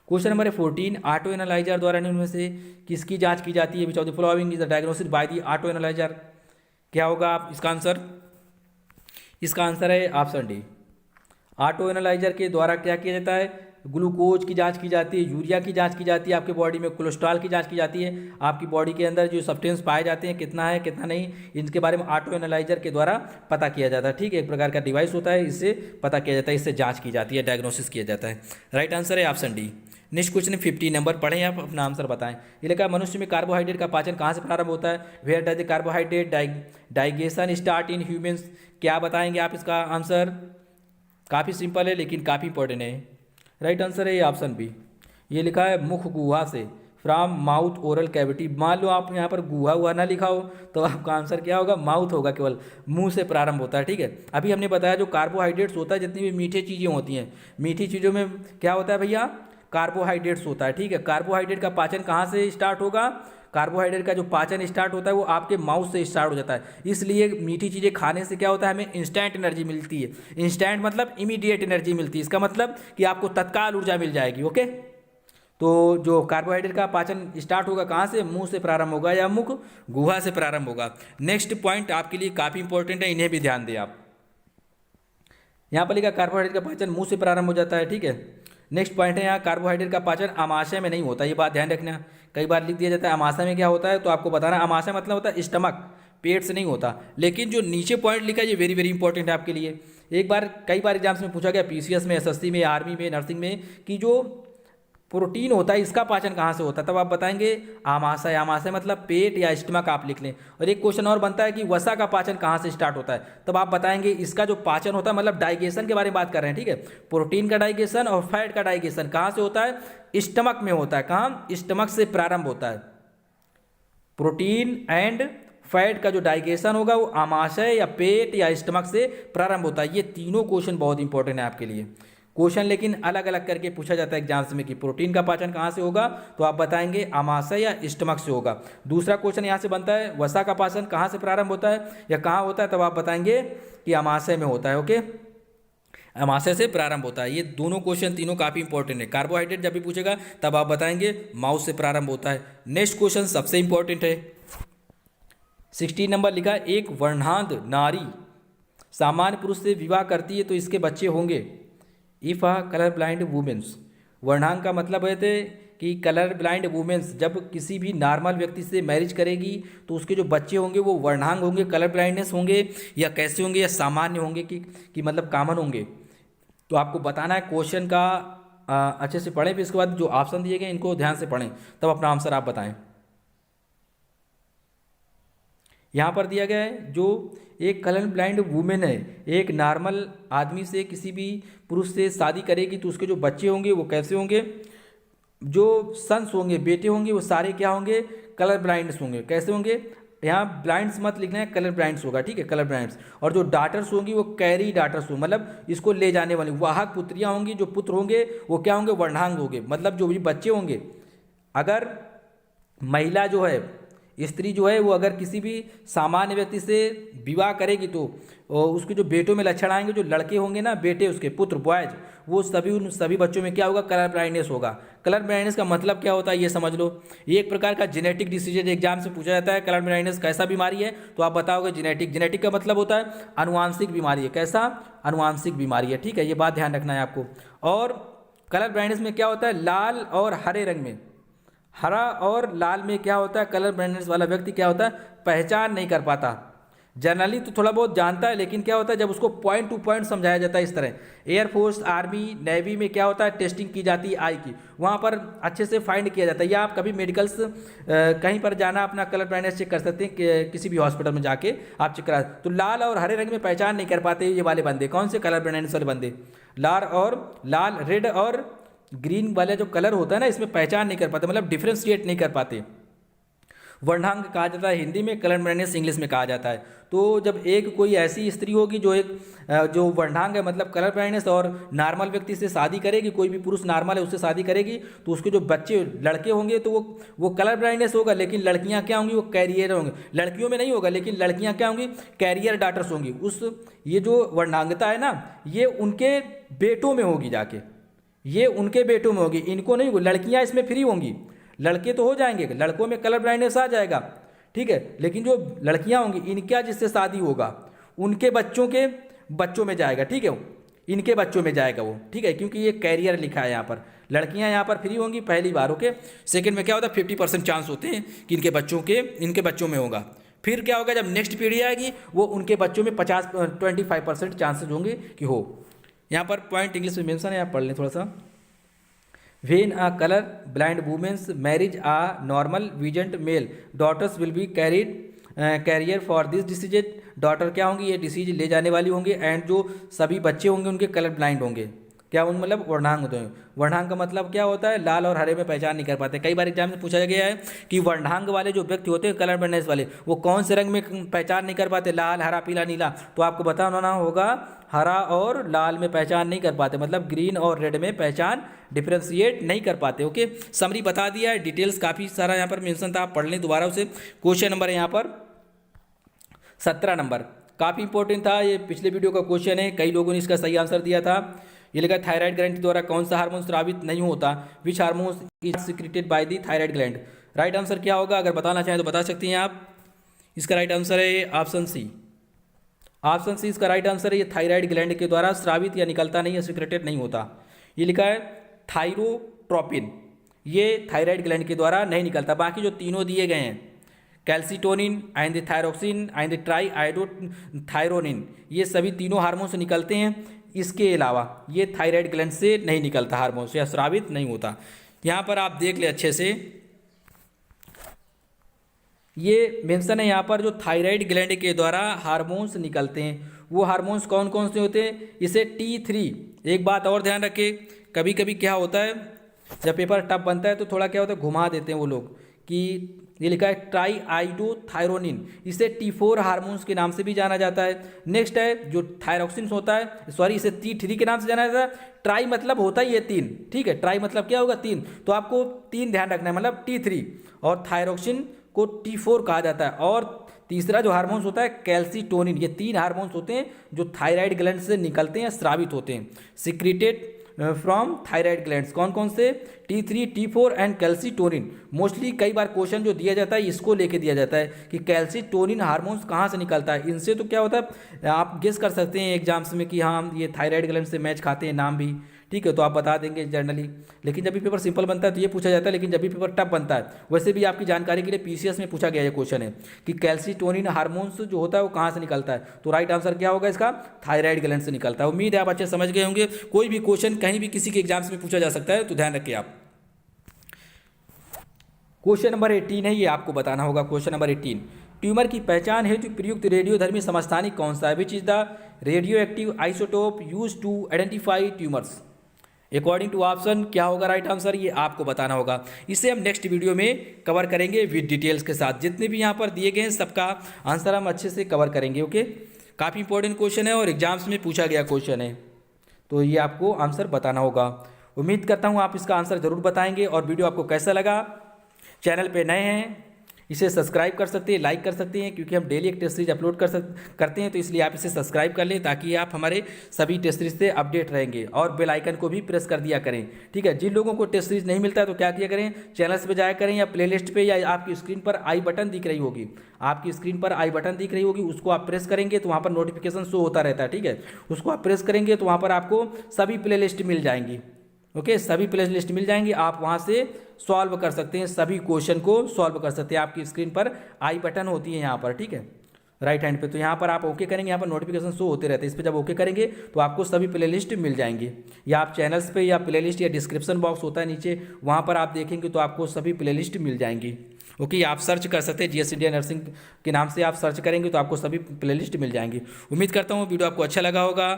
क्वेश्चन नंबर 14, ऑटो एनालाइजर द्वारा निम्न में से किसकी जांच की जाती है, which of the following is the diagnosis by the auto analyser, क्या होगा आप इसका आंसर, इसका आंसर है ऑप्शन डी। ऑटो एनालाइजर के द्वारा क्या किया जाता है, ग्लूकोज की जांच की जाती है, यूरिया की जांच की जाती है, आपके बॉडी में कोलेस्ट्रॉल की जांच की जाती है, आपकी बॉडी के अंदर जो सब्सटेंस पाए जाते हैं कितना है कितना नहीं, इनके बारे में ऑटो एनालाइजर के द्वारा पता किया जाता है। ठीक है, एक प्रकार का डिवाइस होता है, इससे पता किया जाता है, इससे जांच की जाती है, डायग्नोसिस किया जाता है। राइट आंसर है option D. Next question 15 number पढ़ें, आप अपना आंसर बताएं। ये लिखा है, मनुष्य में कार्बोहाइड्रेट का पाचन कहाँ से प्रारंभ होता है, where does the carbohydrate digestion start in humans, क्या बताएंगे आप इसका आंसर, काफ़ी सिंपल है लेकिन काफ़ी इंपॉर्टेंट है। राइट आंसर है ये ऑप्शन बी। ये लिखा है मुख गुहा से, फ्रॉम माउथ ओरल कैविटी। मान लो आप यहाँ पर गुहा हुआ ना लिखा हो तो आपका आंसर क्या होगा, माउथ होगा, केवल मुंह से प्रारंभ होता है। ठीक है, अभी हमने बताया जो कार्बोहाइड्रेट्स होता है, जितनी भी मीठी चीज़ें होती हैं, मीठी चीज़ों में क्या होता है भैया, कार्बोहाइड्रेट्स होता है। ठीक है, कार्बोहाइड्रेट का पाचन कहाँ से स्टार्ट होगा, कार्बोहाइड्रेट का जो पाचन स्टार्ट होता है वो आपके माउथ से स्टार्ट हो जाता है। इसलिए मीठी चीज़ें खाने से क्या होता है, हमें इंस्टेंट एनर्जी मिलती है। इंस्टेंट मतलब इमीडिएट एनर्जी मिलती है, इसका मतलब कि आपको तत्काल ऊर्जा मिल जाएगी। ओके, तो जो कार्बोहाइड्रेट का पाचन स्टार्ट होगा कहाँ से, मुंह से प्रारंभ होगा या मुख गुहा से प्रारंभ होगा। नेक्स्ट पॉइंट आपके लिए काफ़ी इंपॉर्टेंट है, इन्हें भी ध्यान दें आप। यहाँ पर लिखा कार्बोहाइड्रेट का पाचन मुंह से प्रारंभ हो जाता है। ठीक है, नेक्स्ट पॉइंट है यहाँ, कार्बोहाइड्रेट का पाचन आमाशय में नहीं होता, ये बात ध्यान रखना। कई बार लिख दिया जाता है आमाशय में क्या होता है, तो आपको बताना आमाशय मतलब होता है स्टमक, पेट से नहीं होता। लेकिन जो नीचे पॉइंट लिखा है ये वेरी वेरी इंपॉर्टेंट है आपके लिए। कई बार एग्जाम्स में पूछा गया, पीसीएस में, एसएससी में, आर्मी में, नर्सिंग में, कि जो प्रोटीन होता है इसका पाचन कहाँ से होता है, तब आप बताएंगे आमाशय। आमाशय मतलब पेट या स्टमक आप लिख लें। और एक क्वेश्चन और बनता है कि वसा का पाचन कहाँ से स्टार्ट होता है, तब आप बताएंगे इसका जो पाचन होता है, मतलब डाइजेशन के बारे में बात कर रहे हैं। ठीक है, प्रोटीन का डाइजेशन और फैट का डाइजेशन कहाँ से होता है, स्टमक में होता है। कहाँ, स्टमक से प्रारंभ होता है। प्रोटीन एंड फैट का जो डाइजेशन होगा वो आमाशय या पेट या स्टमक से प्रारंभ होता है। ये तीनों क्वेश्चन बहुत इंपॉर्टेंट है आपके लिए। क्वेश्चन लेकिन अलग अलग करके पूछा जाता है एग्जाम्स में कि प्रोटीन का पाचन कहाँ से होगा, तो आप बताएंगे आमाशय या स्टमक से होगा। दूसरा क्वेश्चन यहाँ से बनता है, वसा का पाचन कहाँ से प्रारंभ होता है या कहाँ होता है, तब आप बताएंगे कि आमाशय में होता है। ओके, आमाशय से प्रारंभ होता है। ये दोनों क्वेश्चन तीनों काफ़ी इंपॉर्टेंट है। कार्बोहाइड्रेट जब भी पूछेगा तब आप बताएंगे माउथ से प्रारंभ होता है। नेक्स्ट क्वेश्चन सबसे इंपॉर्टेंट है, 16 नंबर लिखा है, एक वर्णांध नारी सामान्य पुरुष से विवाह करती है तो इसके बच्चे होंगे। If a colour blind womens, वर्णांग का मतलब है थे कि कलर ब्लाइंड वुमेन्स जब किसी भी नॉर्मल व्यक्ति से मैरिज करेगी तो उसके जो बच्चे होंगे वो वर्णांग होंगे, कलर ब्लाइंडनेस होंगे, या कैसे होंगे, या सामान्य होंगे कि मतलब कॉमन होंगे। तो आपको बताना है क्वेश्चन का अच्छे से पढ़ें, फिर इसके बाद जो ऑप्शन दिए गए इनको ध्यान से पढ़ें, तब अपना आंसर आप बताएं। यहाँ पर दिया गया है, जो एक कलर ब्लाइंड वुमेन है, एक नॉर्मल आदमी से किसी भी पुरुष से शादी करेगी तो उसके जो बच्चे होंगे वो कैसे होंगे, जो सन्स होंगे, बेटे होंगे, वो सारे क्या होंगे, कलर ब्लाइंड्स होंगे। कैसे होंगे, यहाँ ब्लाइंड्स मत लिखना है, कलर ब्लाइंड्स होगा। ठीक है, कलर ब्लाइंड्स। और जो डाटर्स होंगी वो कैरी डाटर्स होंगे, मतलब इसको ले जाने वाली वाहक पुत्रियाँ होंगी। जो पुत्र होंगे वो क्या होंगे, वर्णांग होंगे, मतलब जो भी बच्चे होंगे। अगर महिला जो है, स्त्री जो है, वो अगर किसी भी सामान्य व्यक्ति से विवाह करेगी तो उसके जो बेटों में लक्षण आएंगे, जो लड़के होंगे ना, बेटे उसके पुत्र बॉयज, वो सभी उन सभी बच्चों में क्या होगा, कलर ब्लाइंडनेस होगा। कलर ब्लाइंडनेस का मतलब क्या होता है ये समझ लो। ये एक प्रकार का जेनेटिक डिसीजन एग्जाम से पूछा जाता है। कलर ब्लाइंडनेस कैसा बीमारी है, तो आप बताओगे जेनेटिक। जेनेटिक का मतलब होता है अनुवांशिक बीमारी है। कैसा, अनुवांशिक बीमारी है। ठीक है, ये बात ध्यान रखना है आपको। और कलर ब्लाइंडनेस में क्या होता है, लाल और हरे रंग में, हरा और लाल में क्या होता है, कलर ब्लाइंडनेस वाला व्यक्ति क्या होता है, पहचान नहीं कर पाता। जनरली तो थोड़ा बहुत जानता है, लेकिन क्या होता है जब उसको पॉइंट टू पॉइंट समझाया जाता है इस तरह, एयरफोर्स, आर्मी, नेवी में क्या होता है, टेस्टिंग की जाती है आई की, वहाँ पर अच्छे से फाइंड किया जाता है। या आप कभी मेडिकल्स कहीं पर जाना, अपना कलर ब्लाइंडनेस चेक कर सकते हैं कि किसी भी हॉस्पिटल में जाके आप चेक करा। तो लाल और हरे रंग में पहचान नहीं कर पाते ये वाले बंदे, कौन से कलर ब्लाइंडनेस वाले बंदे, लाल रेड और ग्रीन वाला जो कलर होता है ना, इसमें पहचान नहीं कर पाते, मतलब डिफ्रेंशिएट नहीं कर पाते। वर्णांग कहा जाता है हिंदी में, कलर ब्लाइंडनेस इंग्लिश में कहा जाता है। तो जब एक कोई ऐसी स्त्री होगी जो जो वर्णांग है, मतलब कलर ब्लाइंडनेस, और नॉर्मल व्यक्ति से शादी करेगी, कोई भी पुरुष नॉर्मल है उससे शादी करेगी, तो उसके जो बच्चे लड़के होंगे तो वो कलर ब्लाइंडनेस होगा, लेकिन लड़कियां क्या होंगी, वो कैरियर होंगे। लड़कियों में नहीं होगा, लेकिन लड़कियां क्या होंगी, कैरियर डॉटर्स होंगी। ये जो वर्णांगता है ना, ये उनके बेटों में होगी जाके, ये उनके बेटों में होगी, इनको नहीं होगी। लड़कियां इसमें फ्री होंगी, लड़के तो हो जाएंगे, लड़कों में कलर ब्लाइंडनेस आ जाएगा, ठीक है, लेकिन जो लड़कियां होंगी, इनका जिससे शादी होगा उनके बच्चों के बच्चों में जाएगा, ठीक है, इनके बच्चों में जाएगा वो, ठीक है, क्योंकि ये कैरियर लिखा है यहाँ पर। लड़कियां यहाँ पर फ्री होंगी पहली बार, ओके। सेकंड में क्या होता है, 50% चांस होते हैं कि इनके बच्चों में होगा। फिर क्या होगा, जब नेक्स्ट पीढ़ी आएगी वो उनके बच्चों में 25% चांसेज होंगे कि हो। यहाँ पर पॉइंट इंग्लिश में मेंशन है, आप पढ़ लें थोड़ा सा। When a color blind woman's marries a normal visioned male, daughters will be carrier for this disease. Daughter क्या होंगी, ये डिसीज ले जाने वाली होंगी, एंड जो सभी बच्चे होंगे उनके कलर ब्लाइंड होंगे। क्या उन मतलब वर्णांग होते हैं। वर्णांग का मतलब क्या होता है, लाल और हरे में पहचान नहीं कर पाते। कई बार एग्जाम में पूछा गया है कि वर्णांग वाले जो व्यक्ति होते हैं, कलर ब्लाइंडनेस वाले, वो कौन से रंग में पहचान नहीं कर पाते, लाल, हरा, पीला, नीला। तो आपको बताना होगा हरा और लाल में पहचान नहीं कर पाते, मतलब ग्रीन और रेड में पहचान डिफ्रेंशिएट नहीं कर पाते, ओके। समरी बता दिया है, डिटेल्स काफ़ी सारा यहाँ पर मेंशन था, आप पढ़ लें दोबारा उसे। क्वेश्चन नंबर है यहाँ पर 17 नंबर, काफ़ी इंपॉर्टेंट था ये, पिछले वीडियो का क्वेश्चन है, कई लोगों ने इसका सही आंसर दिया था। ये लिखा, थायराइड ग्लैंड द्वारा कौन सा हार्मोन स्रावित नहीं होता, which hormone is secreted by the thyroid gland. Right answer क्या होगा, अगर बताना चाहें तो बता सकती हैं आप। इसका राइट आंसर है ऑप्शन सी। ऑप्शन सी इसका राइट आंसर है, ये थायराइड ग्लैंड के द्वारा स्रावित या निकलता नहीं है, सिक्रेटेड नहीं होता। ये लिखा है थायरोट्रोपिन, ये थायराइड ग्लैंड के द्वारा नहीं निकलता। बाकी जो तीनों दिए गए हैं, calcitonin and the thyroxine and the triiodothyronine, ये सभी तीनों हार्मोन से निकलते हैं। इसके अलावा ये थायराइड ग्लैंड से नहीं निकलता हार्मोन से, या स्रावित नहीं होता। यहाँ पर आप देख ले अच्छे से, ये मेंशन है यहाँ पर, जो थायराइड ग्लैंड के द्वारा हार्मोन्स निकलते हैं, वो हार्मोन्स कौन कौन से होते हैं, इसे T3। एक बात और ध्यान रखें, कभी कभी क्या होता है जब पेपर टफ बनता है तो थोड़ा क्या होता है, घुमा देते हैं वो लोग, कि ये लिखा है ट्राईआयोडोथायरोनिन, इसे T4 हार्मोन्स के नाम से भी जाना जाता है। नेक्स्ट है जो थायरोक्सिन होता है, सॉरी, इसे T3 के नाम से जाना जाता है। ट्राई मतलब होता है ये 3, ठीक है, ट्राई मतलब क्या होगा, 3, तो आपको 3 ध्यान रखना है, मतलब T3, और थायरोक्सिन को T4 कहा जाता है। और तीसरा जो हार्मोन्स होता है कैल्सिटोनिन, ये 3 हार्मोन्स होते हैं जो थायराइड ग्लैंड से निकलते हैं, स्रावित होते हैं, सिक्रेटेड फ्रॉम थायराइड ग्लैंड्स। कौन कौन से, T3, T4 and calcitonin. Mostly कई बार क्वेश्चन जो दिया जाता है इसको लेके दिया जाता है कि कैल्सिटोनिन हार्मोन्स कहाँ से निकलता है। इनसे तो क्या होता है, आप गेस कर सकते हैं एग्जाम्स में कि हाँ ये थायराइड ग्लैंड से मैच खाते हैं, नाम भी, ठीक है, तो आप बता देंगे जनरली। लेकिन जब भी पेपर सिंपल बनता है तो ये पूछा जाता है, लेकिन जब भी पेपर टफ बनता है, वैसे भी आपकी जानकारी के लिए PCS में पूछा गया ये क्वेश्चन है कि कैल्सिटोनिन हार्मोन्स जो होता है वो कहाँ से निकलता है। तो राइट आंसर क्या होगा इसका, थायराइड ग्लैंड से निकलता है। उम्मीद है आप अच्छे समझ गए होंगे। कोई भी क्वेश्चन कहीं भी किसी के एग्जाम्स में पूछा जा सकता है, तो ध्यान रखिए आप। क्वेश्चन नंबर 18 है, ये आपको बताना होगा। क्वेश्चन नंबर 18, ट्यूमर की पहचान हेतु प्रयुक्त रेडियोधर्मी समस्थानिक कौन सा है, which is the radio active isotope use to identify tumours. According to option क्या होगा राइट आंसर, ये आपको बताना होगा। इसे हम नेक्स्ट वीडियो में कवर करेंगे विद डिटेल्स के साथ। जितने भी यहाँ पर दिए गए हैं सबका आंसर हम अच्छे से कवर करेंगे, ओके। काफ़ी इंपॉर्टेंट क्वेश्चन है और एग्जाम्स में पूछा गया क्वेश्चन है, तो ये आपको आंसर बताना होगा। उम्मीद करता हूँ आप इसका आंसर ज़रूर बताएंगे। और वीडियो आपको कैसा लगा, चैनल पे नए हैं इसे सब्सक्राइब कर सकते हैं, लाइक कर सकते हैं, क्योंकि हम डेली एक टेस्ट सीरीज अपलोड करते हैं, तो इसलिए आप इसे सब्सक्राइब कर लें ताकि आप हमारे सभी टेस्ट सीरीज से अपडेट रहेंगे। और बेल आइकन को भी प्रेस कर दिया करें, ठीक है। जिन लोगों को टेस्ट सीरीज नहीं मिलता है तो क्या किया करें, चैनल्स पे जाया करें या प्लेलिस्ट पे, या आपकी स्क्रीन पर आई बटन दिख रही होगी, आपकी स्क्रीन पर आई बटन दिख रही होगी, उसको आप प्रेस करेंगे तो वहाँ पर नोटिफिकेशन शो होता रहता है, ठीक है। उसको आप प्रेस करेंगे तो वहाँ पर आपको सभी प्लेलिस्ट मिल जाएंगी, ओके, सभी प्ले लिस्ट मिल जाएंगी, आप वहाँ से सॉल्व कर सकते हैं, सभी क्वेश्चन को सॉल्व कर सकते हैं। आपकी स्क्रीन पर आई बटन होती है यहाँ पर, ठीक है, राइट हैंड पे। तो यहाँ पर आप ओके करेंगे, यहाँ पर नोटिफिकेशन शो होते रहते हैं, इस पर जब ओके करेंगे तो आपको सभी प्लेलिस्ट मिल जाएंगे, या आप चैनल्स पे या प्लेलिस्ट या डिस्क्रिप्शन बॉक्स होता है नीचे, वहाँ पर आप देखेंगे तो आपको सभी प्लेलिस्ट मिल जाएंगी। ओके, आप सर्च कर सकते हैं जीएस इंडिया नर्सिंग के नाम से, आप सर्च करेंगे तो आपको सभी प्लेलिस्ट मिल जाएंगी। उम्मीद करता हूँ वीडियो आपको अच्छा लगा होगा।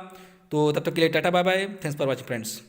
तो तब तक के लिए ta-ta bye bye, thanks for watching friends.